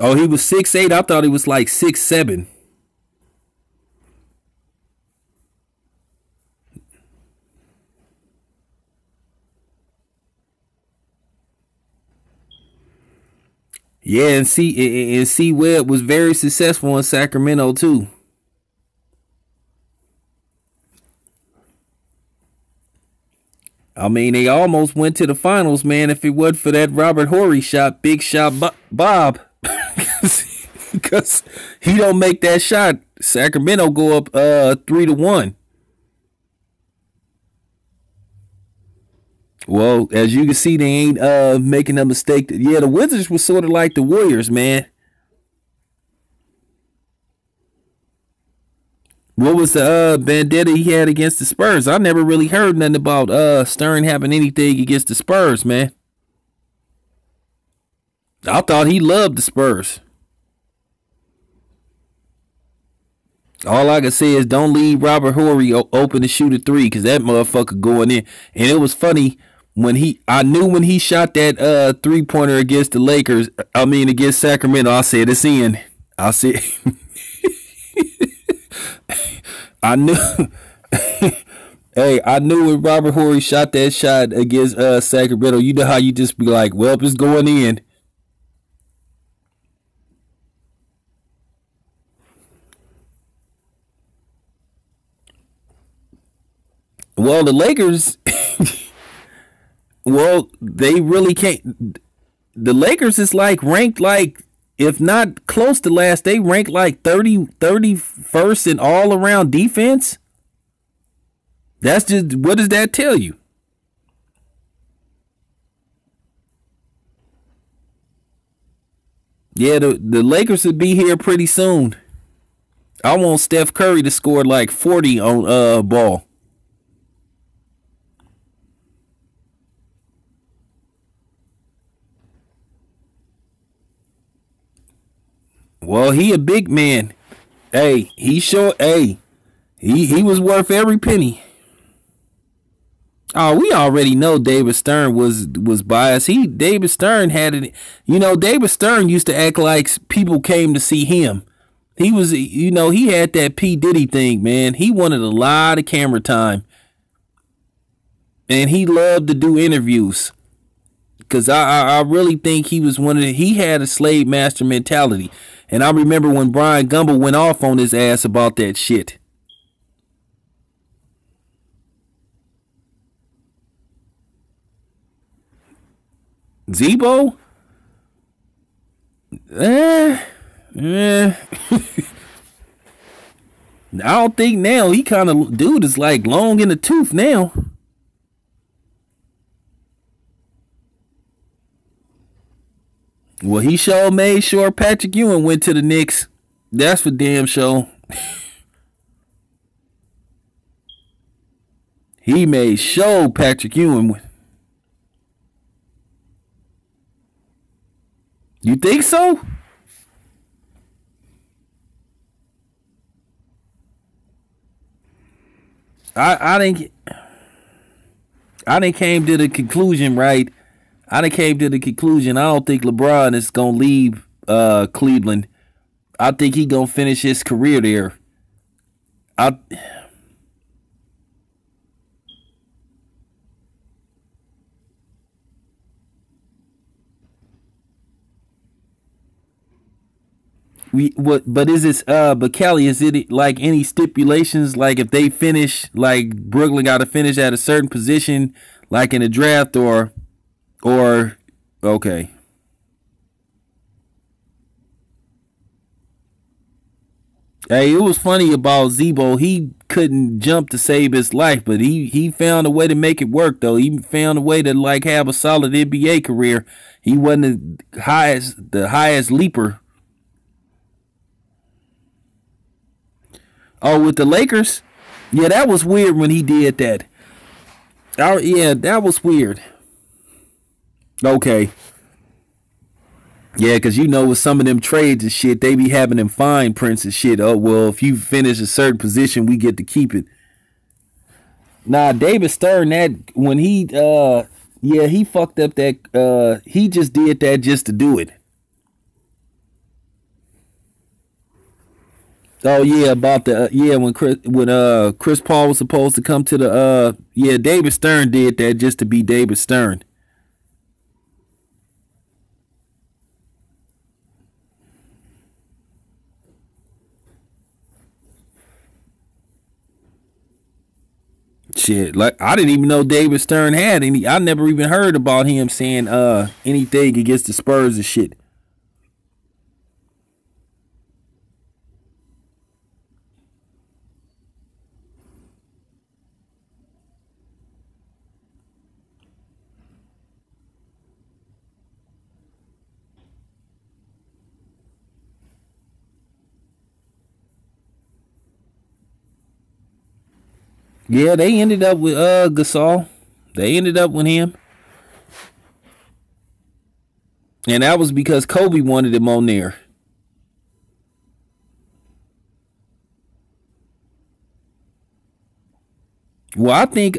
Oh, he was 6'8". I thought he was like 6'7". Yeah, and C Webb was very successful in Sacramento too. I mean, they almost went to the finals, man. If it wasn't for that Robert Horry shot, big shot, Bob, because he don't make that shot, Sacramento go up 3-1. Well, as you can see, they ain't making a mistake. Yeah, the Wizards was sort of like the Warriors, man. What was the vendetta he had against the Spurs? I never really heard nothing about Stern having anything against the Spurs, man. I thought he loved the Spurs. All I can say is don't leave Robert Horry open to shoot a three because that motherfucker going in. And it was funny I knew when he shot that 3-pointer against the Lakers. I mean against Sacramento. I said it's in. I said I knew. Hey, I knew when Robert Horry shot that shot against Sacramento. You know how you just be like, well, it's going in. Well, the Lakers, well, they really can't. The Lakers is like ranked like, if not close to last, they rank like 31st in all around defense. That's just, what does that tell you? Yeah, the Lakers would be here pretty soon. I want Steph Curry to score like 40 on ball. Well, he a big man. Hey, he was worth every penny. Oh, we already know David Stern was biased. David Stern had it. You know, David Stern used to act like people came to see him. He was, he had that P Diddy thing, man. He wanted a lot of camera time, and he loved to do interviews. Cause I really think he was he had a slave master mentality, and I remember when Brian Gumble went off on his ass about that shit. Zebo? Eh. I don't think now. He kind of dude is like long in the tooth now. Well, he sure made sure Patrick Ewing went to the Knicks. That's for damn sure. He made sure Patrick Ewing went. You think so? I think came to the conclusion, right? I done came to the conclusion. I don't think LeBron is gonna leave Cleveland. I think he gonna finish his career there. I we what? But is this? But Kelly, is it like any stipulations? Like if they finish, like Brooklyn got to finish at a certain position, like in the draft, or okay. Hey, it was funny about Zebo. He couldn't jump to save his life, but he found a way to make it work. Though he found a way to like have a solid NBA career. He wasn't the highest leaper. Oh, with the Lakers, yeah, that was weird when he did that. Oh, yeah, that was weird. Okay, yeah, because you know with some of them trades and shit, they be having them fine prints and shit. Oh well, if you finish a certain position, we get to keep it. Nah, David Stern, that when he yeah, he fucked up that he just did that just to do it. Oh yeah, about the yeah when Chris Paul was supposed to come to the yeah, David Stern did that just to be David Stern. Shit, like I didn't even know David Stern had any. I never even heard about him saying anything against the Spurs and shit. Yeah, they ended up with Gasol. They ended up with him, and that was because Kobe wanted him on there. Well, I think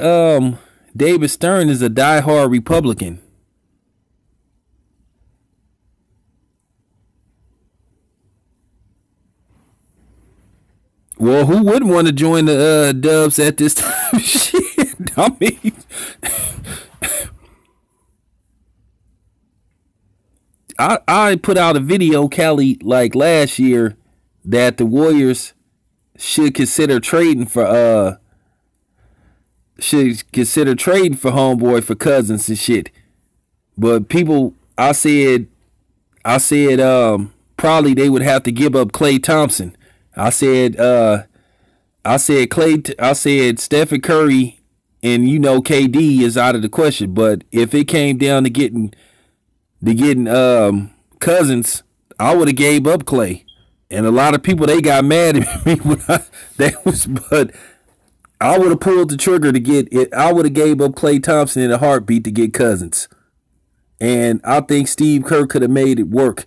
David Stern is a diehard Republican. Well, who wouldn't want to join the Dubs at this time? Shit, I mean, I put out a video, Cali, like last year, that the Warriors should consider trading for homeboy for Cousins and shit. But people, I said probably they would have to give up Clay Thompson. I said I said Stephen Curry and KD is out of the question. But if it came down to getting Cousins, I would have gave up Clay. And a lot of people they got mad at me when that was, but I would have pulled the trigger to get it. I would have gave up Clay Thompson in a heartbeat to get Cousins. And I think Steve Kerr could have made it work.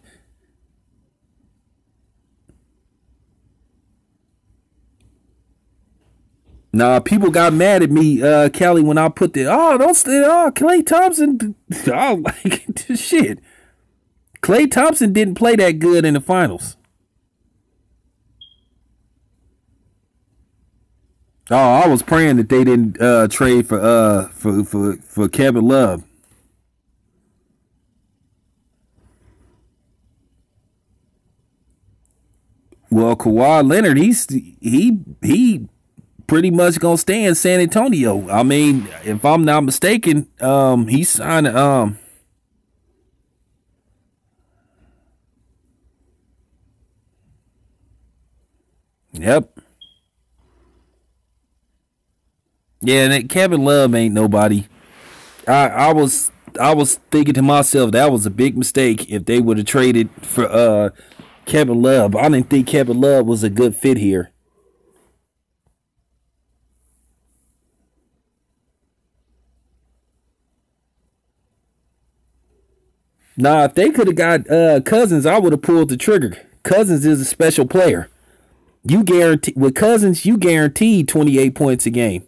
Nah, people got mad at me, Kelly, when I put the don't stay Clay Thompson. Oh, like shit. Clay Thompson didn't play that good in the finals. Oh, I was praying that they didn't trade for Kevin Love. Well, Kawhi Leonard, he pretty much gonna stay in San Antonio. I mean, if I'm not mistaken, he's signed. Yep. Yeah, and Kevin Love ain't nobody. I was I was thinking to myself that was a big mistake if they would have traded for Kevin Love. I didn't think Kevin Love was a good fit here. Nah, if they could have got Cousins, I would have pulled the trigger. Cousins is a special player. You guarantee with Cousins, you guaranteed 28 points a game.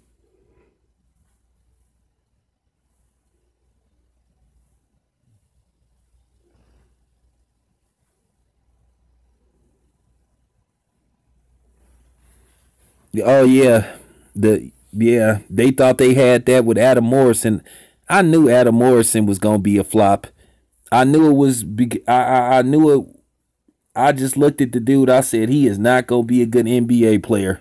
Oh yeah, they thought they had that with Adam Morrison. I knew Adam Morrison was gonna be a flop. I knew it was. I knew it. I just looked at the dude. I said he is not gonna be a good NBA player.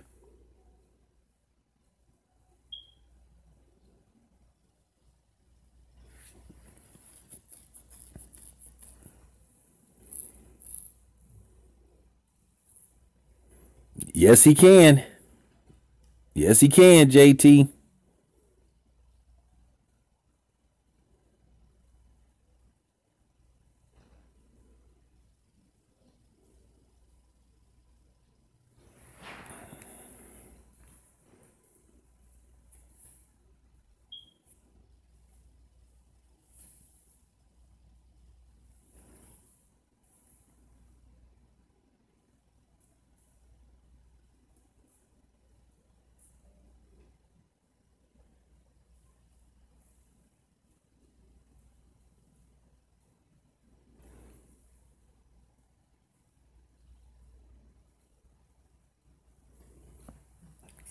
Yes, he can. Yes, he can. JT.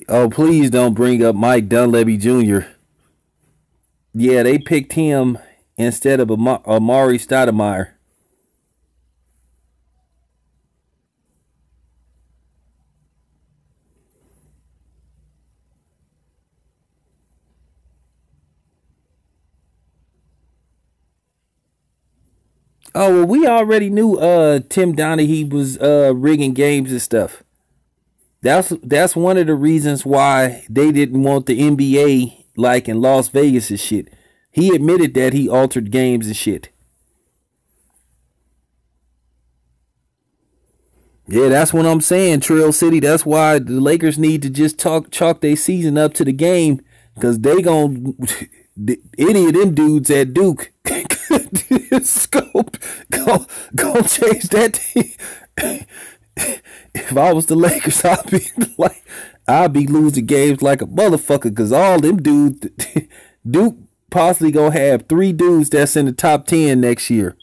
Oh, please don't bring up Mike Dunleavy Jr. Yeah, they picked him instead of Amari Stoudemire. Oh well, we already knew Tim Donaghy was rigging games and stuff. That's one of the reasons why they didn't want the NBA like in Las Vegas and shit. He admitted that he altered games and shit. Yeah, that's what I'm saying, Trail City. That's why the Lakers need to just chalk their season up to the game, because they gon' any of them dudes at Duke scope go change that team. If I was the Lakers, I'd be losing games like a motherfucker, because all them dudes Duke possibly gonna have three dudes that's in the top 10 next year.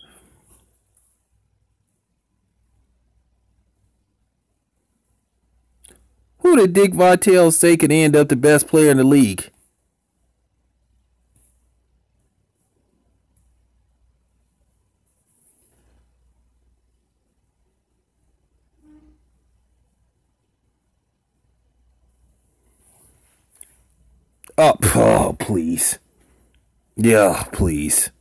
Who did Dick Vitale say could end up the best player in the league? Oh, please. Yeah, please.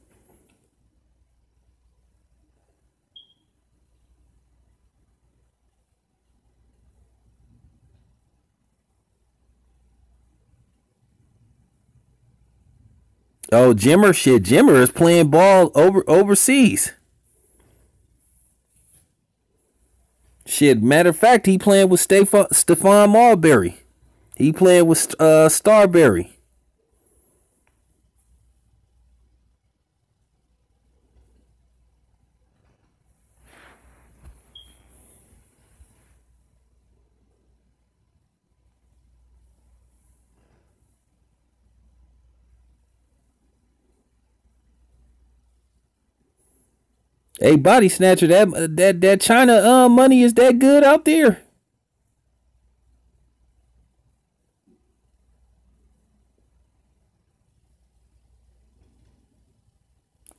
Oh, Jimmer shit. Jimmer is playing ball overseas. Shit, matter of fact, he playing with Stephon Marbury. He playing with Starberry. Hey, body snatcher, that China money is that good out there?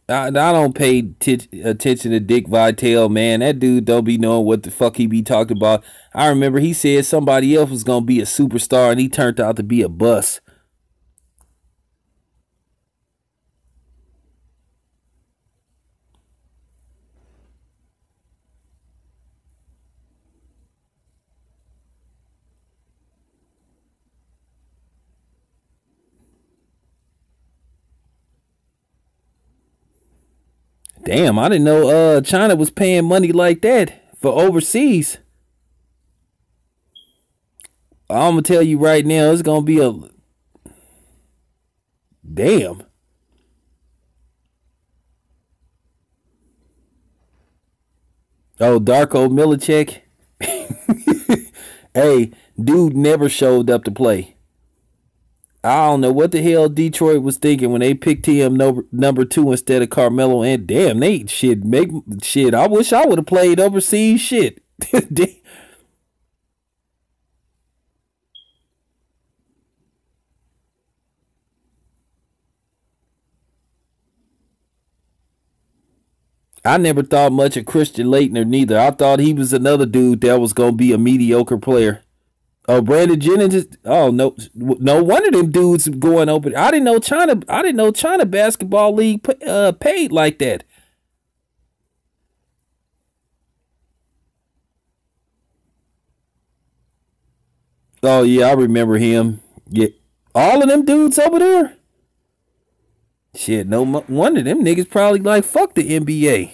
I don't pay attention to Dick Vitale, man. That dude don't be knowing what the fuck he be talking about. I remember he said somebody else was gonna be a superstar, and he turned out to be a bust. Damn, I didn't know China was paying money like that for overseas. I'm gonna tell you right now, it's gonna be a damn. Oh, Darko Milicic. Hey, dude never showed up to play. I don't know what the hell Detroit was thinking when they picked him number two instead of Carmelo. And damn, they shit make shit. I wish I would have played overseas. Shit. I never thought much of Christian Laettner neither. I thought he was another dude that was gonna be a mediocre player. Oh, Brandon Jennings. Oh no, no one of them dudes going open. I didn't know China. I didn't know China basketball league paid like that. Oh yeah, I remember him. Yeah, all of them dudes over there. Shit, no one of them niggas probably like fuck the NBA.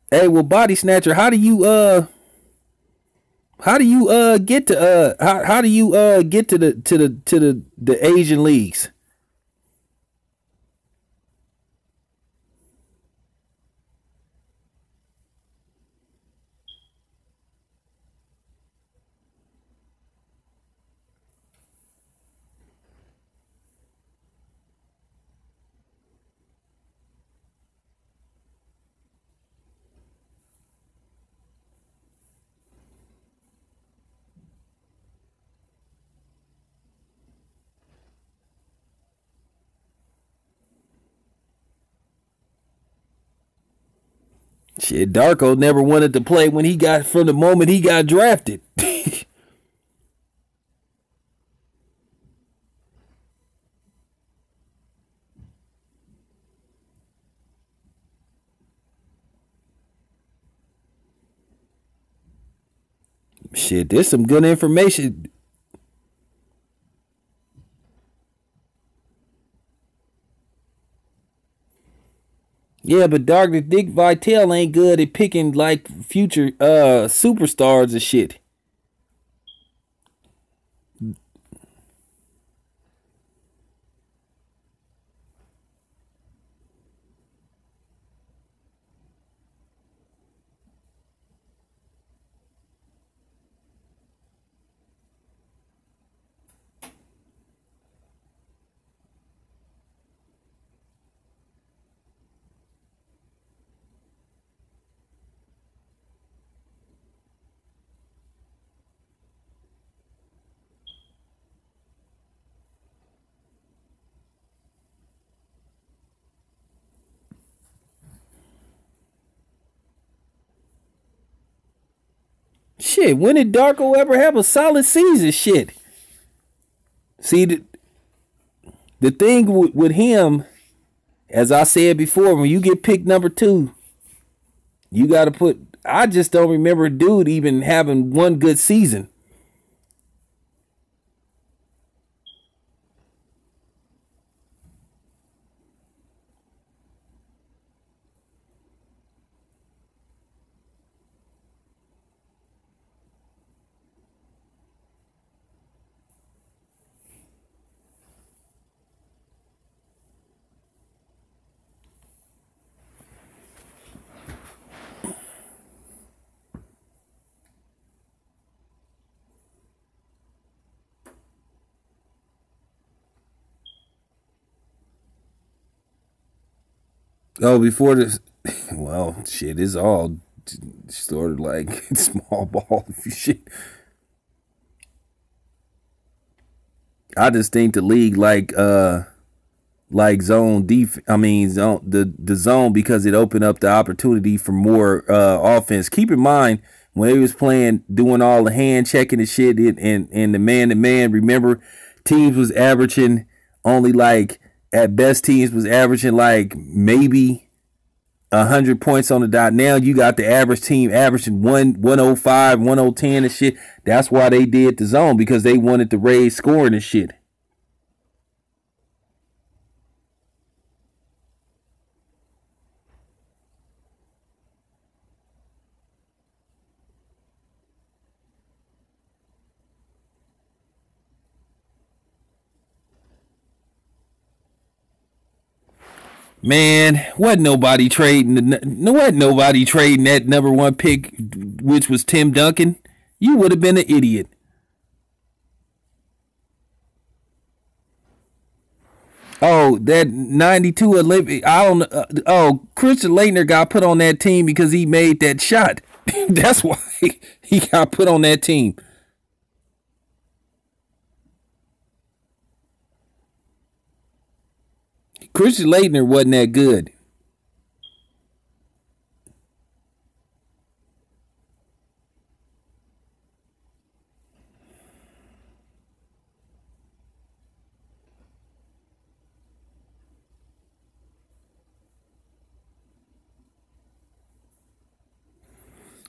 Hey, well, body snatcher, how do you get to how do you get to the Asian leagues? Shit, Darko never wanted to play when he got from the moment he got drafted. Shit, there's some good information. Yeah, but Dr. Dick Vitale ain't good at picking like future superstars and shit. Shit, when did Darko ever have a solid season? Shit. See, the thing with him, as I said before, when you get picked number two, you got to put. I just don't remember dude even having one good season. Oh, before this, well, shit, it's all sort of like small ball shit. I just think the league like zone def. I mean zone the zone because it opened up the opportunity for more offense. Keep in mind when they was playing, doing all the hand checking and shit, and the man to man. Remember, teams was averaging only like at best teams was averaging like maybe 100 points on the dot. Now you got the average team averaging 105, 110 and shit. That's why they did the zone, because they wanted to raise scoring and shit. Man, wasn't nobody trading that number one pick, which was Tim Duncan. You would have been an idiot. Oh, that 92 Olympic. I don't know. Christian Laettner got put on that team because he made that shot. That's why he got put on that team. Christian Laettner wasn't that good.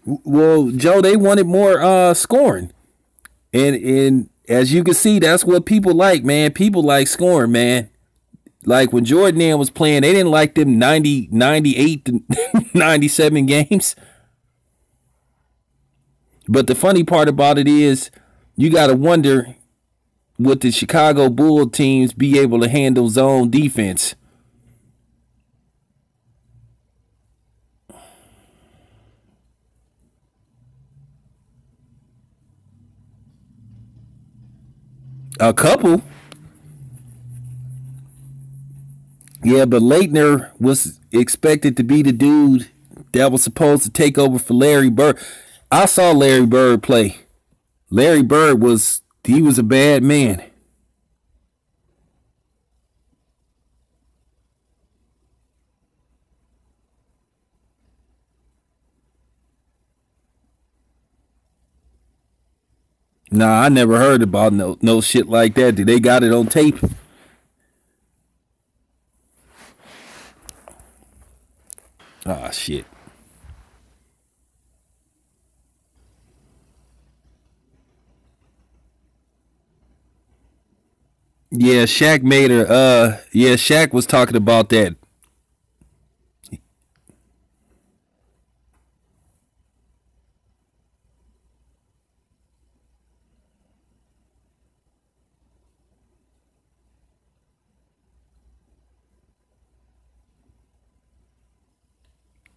Well, Joe, they wanted more scoring. And as you can see, that's what people like, man. People like scoring, man. Like when Jordan was playing, they didn't like them 90, 98 to 97 games. But the funny part about it is you got to wonder, would the Chicago Bull teams be able to handle zone defense? A couple. Yeah, but Laettner was expected to be the dude that was supposed to take over for Larry Bird. I saw Larry Bird play. Larry Bird he was a bad man. Nah, I never heard about no shit like that. Did they got it on tape? Ah, shit. Yeah, Shaq made her. Yeah, Shaq was talking about that.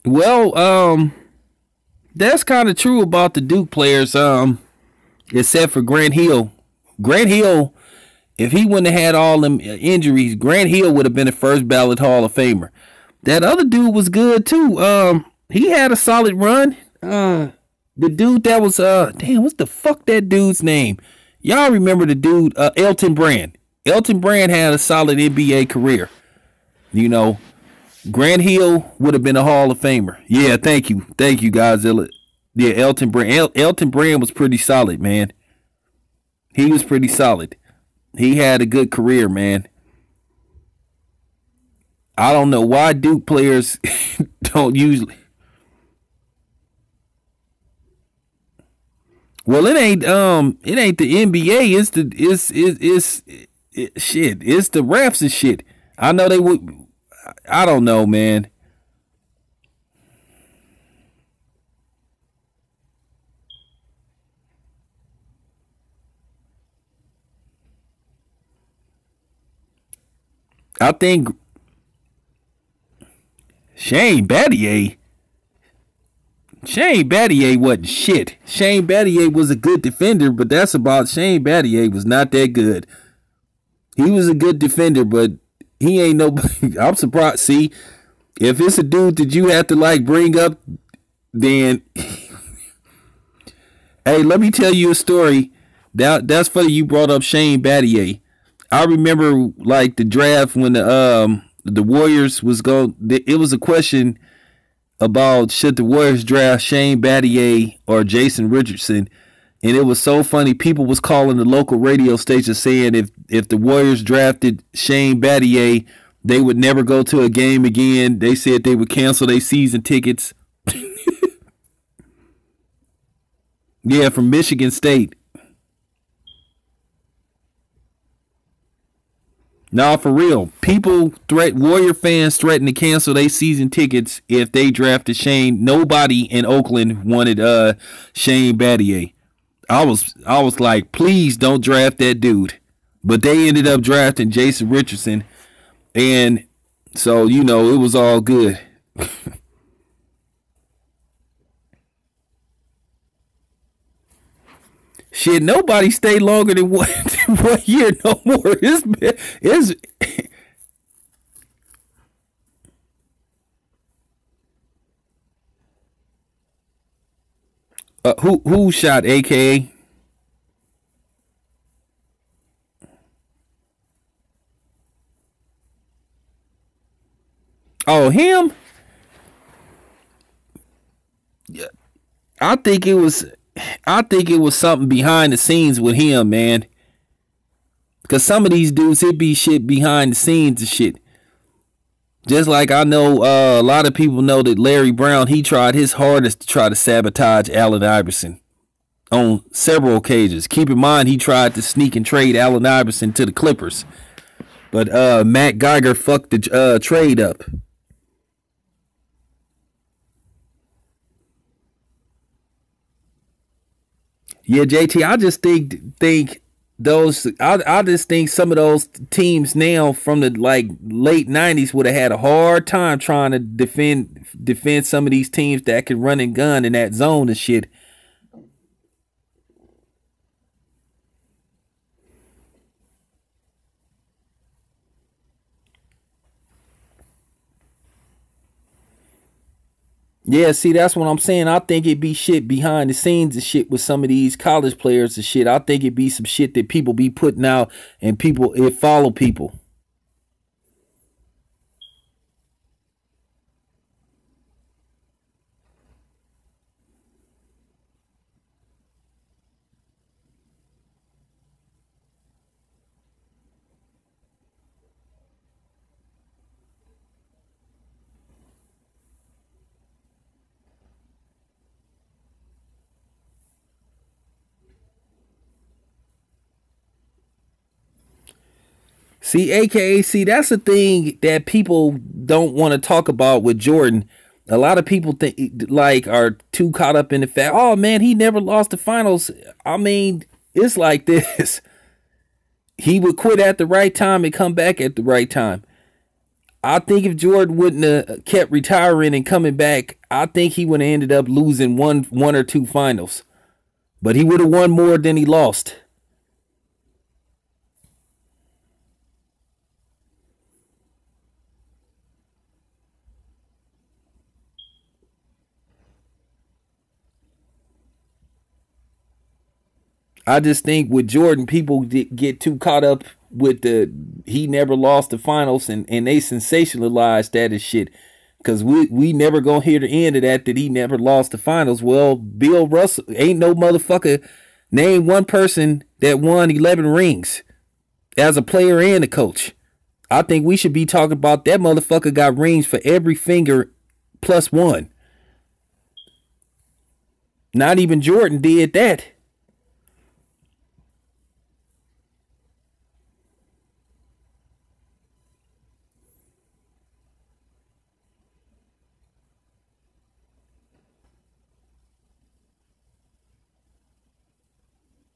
Well, that's kind of true about the Duke players. Except for Grant Hill. Grant Hill, if he wouldn't have had all them injuries, Grant Hill would have been a first ballot Hall of Famer. That other dude was good too. He had a solid run. The dude that was damn, what's the fuck that dude's name? Y'all remember the dude, Elton Brand. Elton Brand had a solid NBA career. You know, Grant Hill would have been a Hall of Famer. Yeah, thank you. Thank you, guys. Yeah, Elton Brand. Elton Brand was pretty solid, man. He was pretty solid. He had a good career, man. I don't know why Duke players don't usually. Well, it ain't the NBA. Shit. It's the refs and shit. I know they would. I don't know, man. I think Shane Battier. Shane Battier wasn't shit. Shane Battier was a good defender, but that's about Shane Battier was not that good. He was a good defender, but he ain't nobody. I'm surprised. See, if it's a dude that you have to like bring up, then hey, let me tell you a story. That's funny you brought up Shane Battier. I remember like the draft when the Warriors was going. It was a question about should the Warriors draft Shane Battier or Jason Richardson, and it was so funny. People was calling the local radio station saying if the Warriors drafted Shane Battier, They would never go to a game again. They said they would cancel their season tickets. Yeah, from Michigan State. Nah, for real. Warrior fans threatened to cancel their season tickets if they drafted Shane. Nobody in Oakland wanted Shane Battier. I was like, please don't draft that dude. But they ended up drafting Jason Richardson, and so it was all good. Shit, nobody stayed longer than one, 1 year no more. It's who shot AKA? Oh, him. Yeah, I think it was. I think it was something behind the scenes with him, man. Cause some of these dudes, it be shit behind the scenes and shit. Just like I know, a lot of people know that Larry Brown, he tried his hardest to try to sabotage Allen Iverson on several occasions. Keep in mind, he tried to sneak and trade Allen Iverson to the Clippers, but Matt Geiger fucked the trade up. Yeah, JT, I just think those I just think some of those teams now from the like late 90s would have had a hard time trying to defend some of these teams that could run and gun in that zone and shit. Yeah, see, that's what I'm saying. I think it be shit behind the scenes and shit with some of these college players and shit. I think it be some shit that people be putting out and people it follow people. See, AKA, see, that's the thing that people don't want to talk about with Jordan. A lot of people think like are too caught up in the fact, oh man, he never lost the finals. I mean, it's like this. He would quit at the right time and come back at the right time. I think if Jordan wouldn't have kept retiring and coming back, I think he would have ended up losing one or two finals. But he would have won more than he lost. I just think with Jordan, people get too caught up with the he never lost the finals and they sensationalize that as shit. Cause we never gonna hear the end of that he never lost the finals. Well, Bill Russell ain't no motherfucker. Name one person that won 11 rings as a player and a coach. I think we should be talking about that motherfucker got rings for every finger plus one. Not even Jordan did that.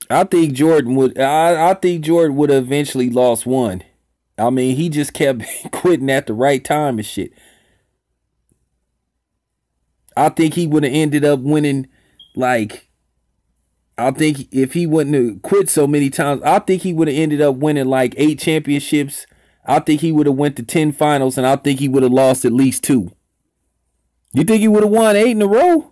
I think Jordan would have eventually lost one. I mean, he just kept quitting at the right time and shit. I think he would have ended up winning like I think if he wouldn't have quit so many times, I think he would have ended up winning like 8 championships. I think he would have went to 10 finals and I think he would have lost at least two. You think he would have won 8 in a row?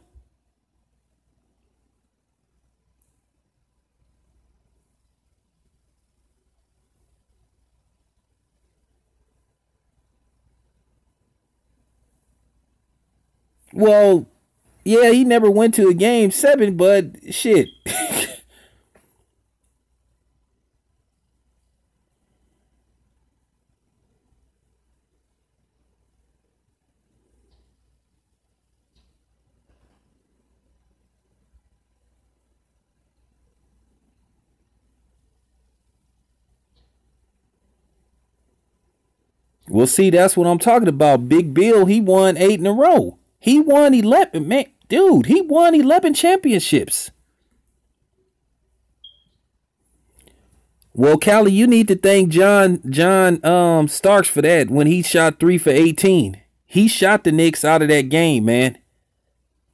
Well, yeah, he never went to a game 7, but shit. Well, see, that's what I'm talking about. Big Bill, he won 8 in a row. He won 11, man. Dude, he won 11 championships. Well, Callie, you need to thank John Starks for that when he shot 3 for 18. He shot the Knicks out of that game, man.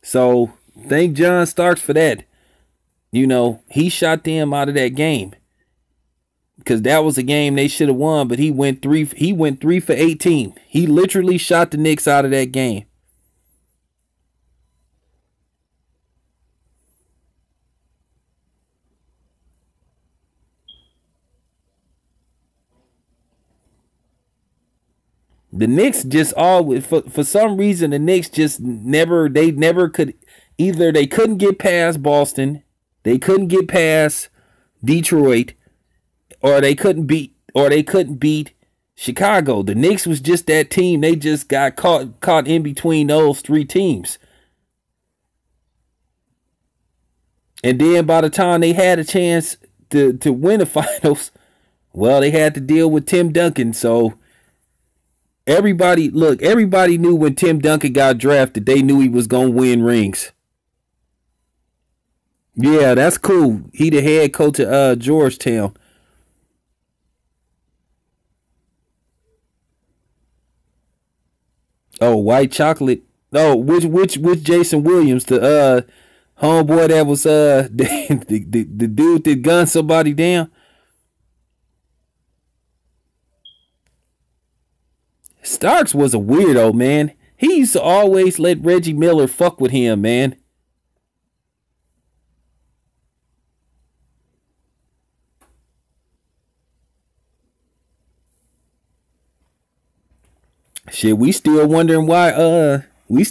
So thank John Starks for that. You know, he shot them out of that game. Because that was a game they should have won, but he went 3 for 18. He literally shot the Knicks out of that game. The Knicks just always, for some reason, the Knicks just never could, either they couldn't get past Boston, they couldn't get past Detroit, or they couldn't beat Chicago. The Knicks was just that team. They just got caught in between those 3 teams. And then by the time they had a chance to win the finals, well, they had to deal with Tim Duncan. So everybody knew when Tim Duncan got drafted, they knew he was going to win rings. Yeah, that's cool. He the head coach of Georgetown. Oh, white chocolate. Oh, which Jason Williams, the homeboy that was the dude that gunned somebody down. Starks was a weirdo, man. He used to always let Reggie Miller fuck with him, man. Shit, we still wondering why. Me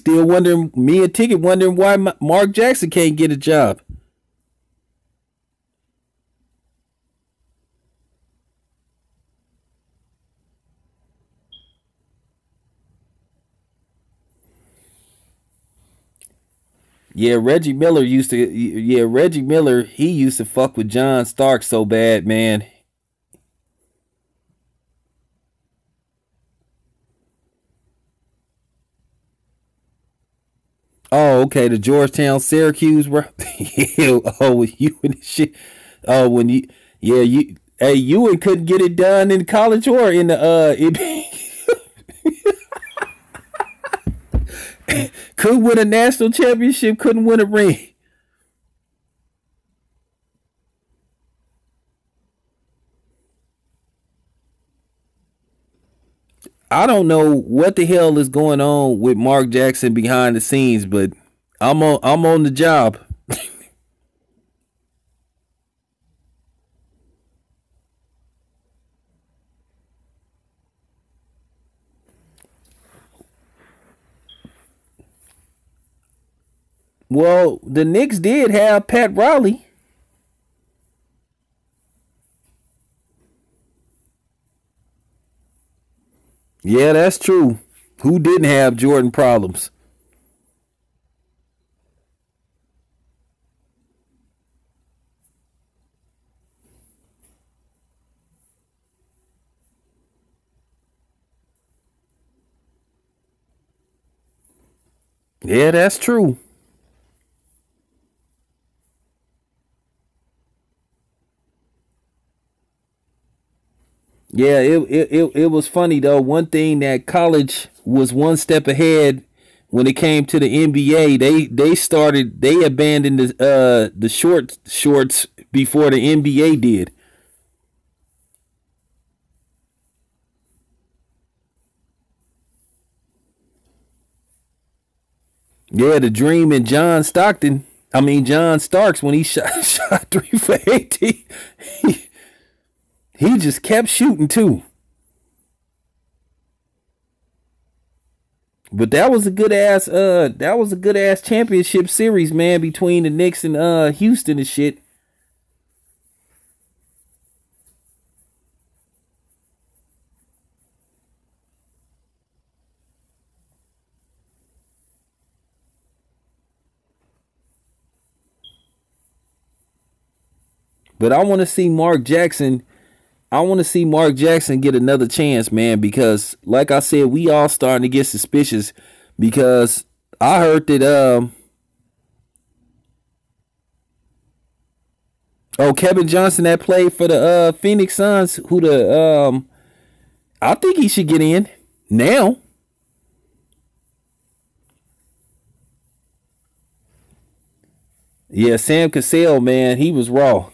and Ticket wondering why Mark Jackson can't get a job. Yeah, Reggie Miller used to. Yeah, Reggie Miller. He used to fuck with John Stark so bad, man. Oh, okay. The Georgetown Syracuse, bro. Yeah, oh, you and shit. Oh, when you, yeah, hey, you couldn't get it done in college or in the could win a national championship, couldn't win a ring. I don't know what the hell is going on with Mark Jackson behind the scenes, but I'm on the job. Well, the Knicks did have Pat Riley. Yeah, that's true. Who didn't have Jordan problems? Yeah, that's true. Yeah, it was funny though. One thing that college was one step ahead when it came to the NBA. They abandoned the shorts before the NBA did. Yeah, the dream in John Stockton. I mean John Starks when he shot 3 for 18. He, he just kept shooting too. But that was a good ass championship series, man, between the Knicks and Houston and shit. But I want to see Mark Jackson I want to see Mark Jackson get another chance, man, because like I said, we all starting to get suspicious because I heard that Kevin Johnson that played for the Phoenix Suns, who the I think he should get in now. Yeah, Sam Cassell, man, he was raw.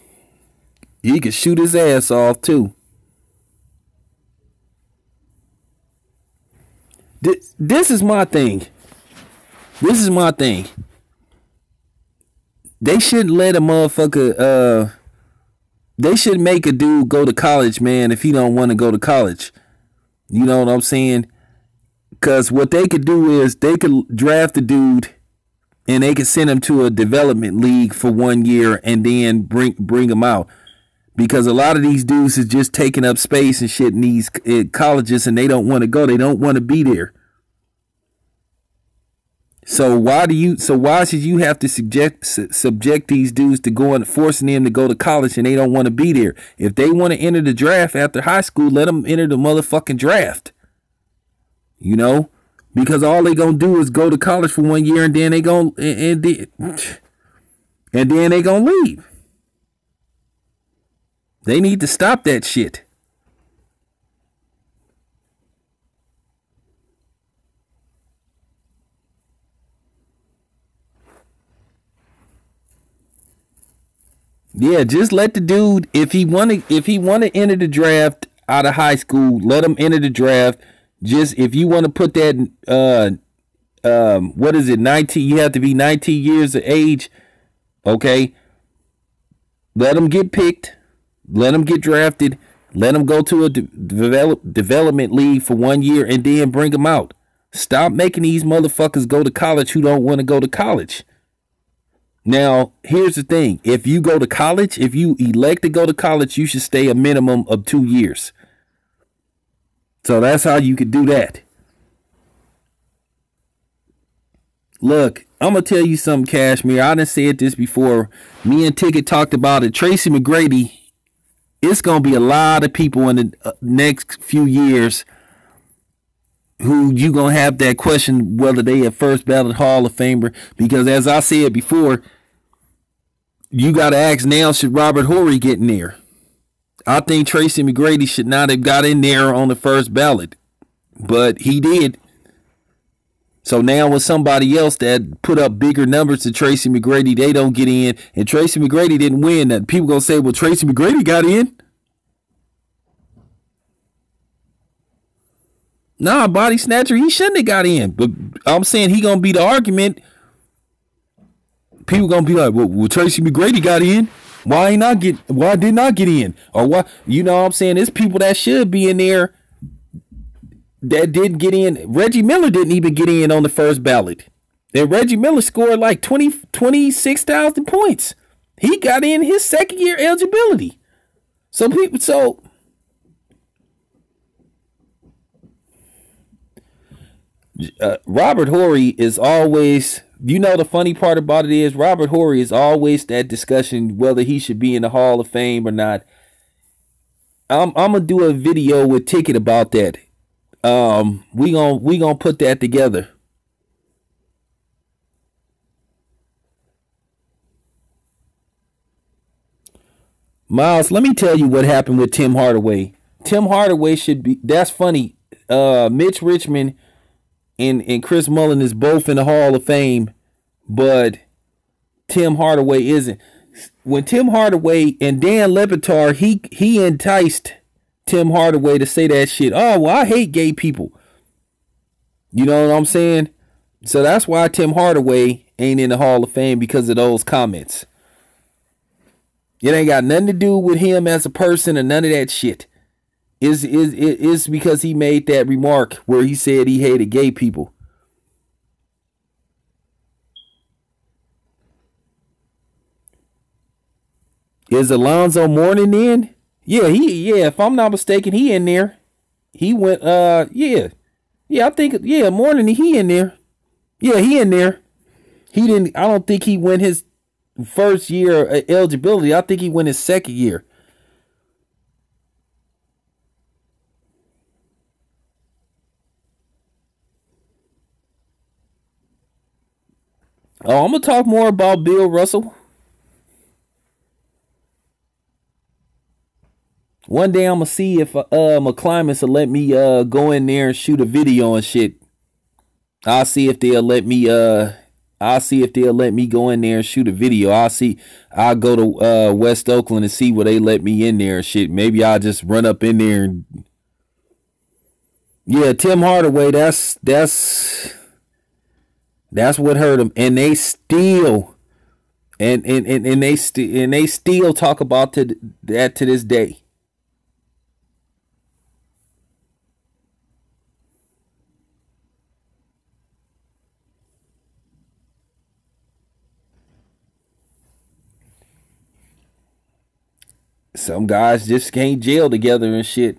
He could shoot his ass off too. This is my thing. This is my thing. They shouldn't let a motherfucker they should make a dude go to college, man, if he don't want to go to college. You know what I'm saying? Cause what they could do is they could draft a dude and they could send him to a development league for 1 year and then bring him out. Because a lot of these dudes is just taking up space and shit in these colleges and they don't want to go. They don't want to be there. So why should you have to subject these dudes to going, forcing them to go to college and they don't want to be there? If they want to enter the draft after high school, let them enter the motherfucking draft. You know, because all they gonna do is go to college for 1 year and then they gonna and then they gonna leave. They need to stop that shit. Yeah, just let the dude, if he wanna enter the draft out of high school, let him enter the draft. Just if you want to put that what is it, 19, you have to be 19 years of age, okay? Let him get picked, let him get drafted, let him go to a development league for 1 year and then bring him out. Stop making these motherfuckers go to college who don't want to go to college. Now, here's the thing. If you go to college, if you elect to go to college, you should stay a minimum of 2 years. So that's how you could do that. Look, I'm going to tell you something, Cashmere. I done said this before. Me and Ticket talked about it. Tracy McGrady, it's going to be a lot of people in the next few years who you going to have that question whether they a first ballot Hall of Famer. Because as I said before, you got to ask now, should Robert Horry get in there? I think Tracy McGrady should not have got in there on the first ballot, but he did. So now with somebody else that put up bigger numbers to Tracy McGrady, they don't get in, and Tracy McGrady didn't win. That people gonna say, well, Tracy McGrady got in. Nah, body snatcher, he shouldn't have got in. But I'm saying he gonna be the argument. People gonna be like, well, Tracy McGrady got in. Why did not get in? Or why, you know what I'm saying? There's people that should be in there that didn't get in. Reggie Miller didn't even get in on the first ballot. And Reggie Miller scored like 26,000 points. He got in his second year eligibility. Robert Horry is always, you know, the funny part about it is Robert Horry is always that discussion whether he should be in the Hall of Fame or not. I'm gonna do a video with Ticket about that. We gonna put that together. Miles, let me tell you what happened with Tim Hardaway. Tim Hardaway should be, that's funny. Mitch Richmond and Chris Mullin is both in the Hall of Fame, but Tim Hardaway isn't. When Tim Hardaway and Dan Le Batard, he enticed Tim Hardaway to say that shit. Oh, well, I hate gay people. You know what I'm saying? So that's why Tim Hardaway ain't in the Hall of Fame, because of those comments. It ain't got nothing to do with him as a person or none of that shit. It's because he made that remark where he said he hated gay people. Is Alonzo Mourning in? Yeah, if I'm not mistaken, he in there. He went, yeah, I think, yeah, Mourning, he in there. Yeah, he in there. I don't think he went his first year eligibility. I think he went his second year. Oh, I'm gonna talk more about Bill Russell. One day I'm gonna see if McClimas will let me go in there and shoot a video and shit. I'll see if they'll let me I'll see if they'll let me go in there and shoot a video. I'll go to West Oakland and see where they let me in there and shit. Maybe I'll just run up in there and yeah, Tim Hardaway, that's what hurt him. And they still and they still talk about that to this day. Some guys just can't jail together and shit.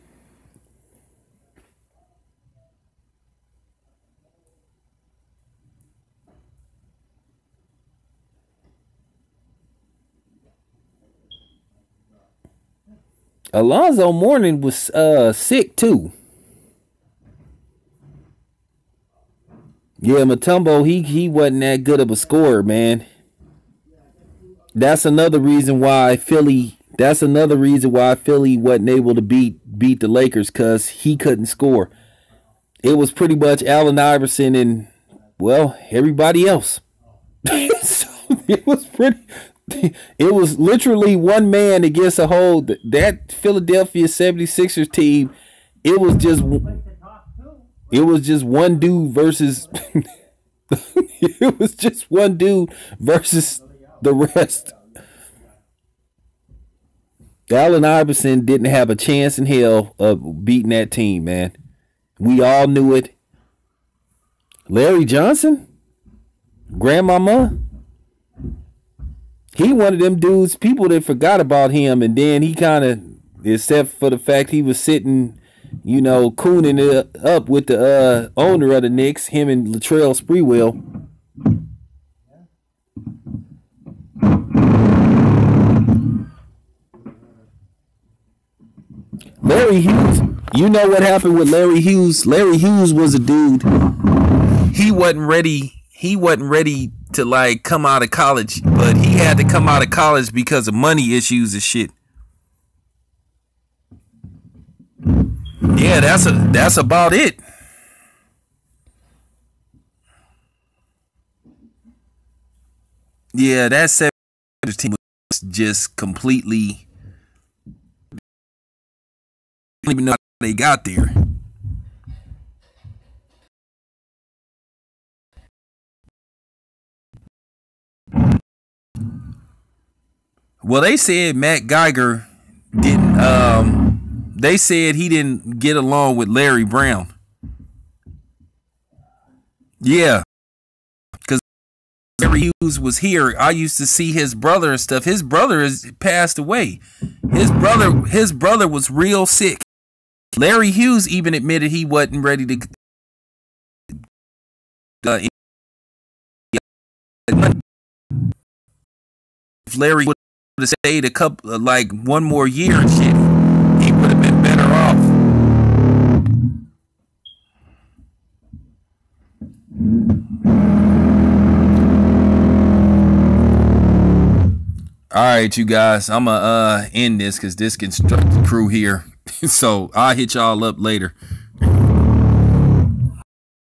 Alonzo Mourning was sick too. Yeah, Mutombo, he wasn't that good of a scorer, man. That's another reason why Philly. That's another reason why Philly wasn't able to beat the Lakers, because he couldn't score. It was pretty much Allen Iverson and, well, everybody else. So it was pretty. It was literally one man against a whole. That Philadelphia 76ers team. It was just one dude versus. It was just one dude versus the rest. Allen Iverson didn't have a chance in hell of beating that team, man. We all knew it. Larry Johnson, Grandmama, he one of them dudes, people that forgot about him, and then he kind of, except for the fact he was sitting, cooning it up with the owner of the Knicks, him and Latrell Sprewell. Larry Hughes, you know what happened with Larry Hughes? Larry Hughes was a dude. He wasn't ready to like come out of college, but he had to come out of college because of money issues and shit. Yeah, that's about it. Yeah, that 76ers team was just completely. I don't even know how they got there. Well, they said Matt Geiger didn't. They said he didn't get along with Larry Brown. Yeah, because Larry Hughes was here. I used to see his brother and stuff. His brother has passed away. His brother was real sick. Larry Hughes even admitted he wasn't ready to. If Larry would have stayed a couple, like one more year and shit, he would have been better off. All right, you guys, I'm gonna end this because this can construct the crew here. So I'll hit y'all up later.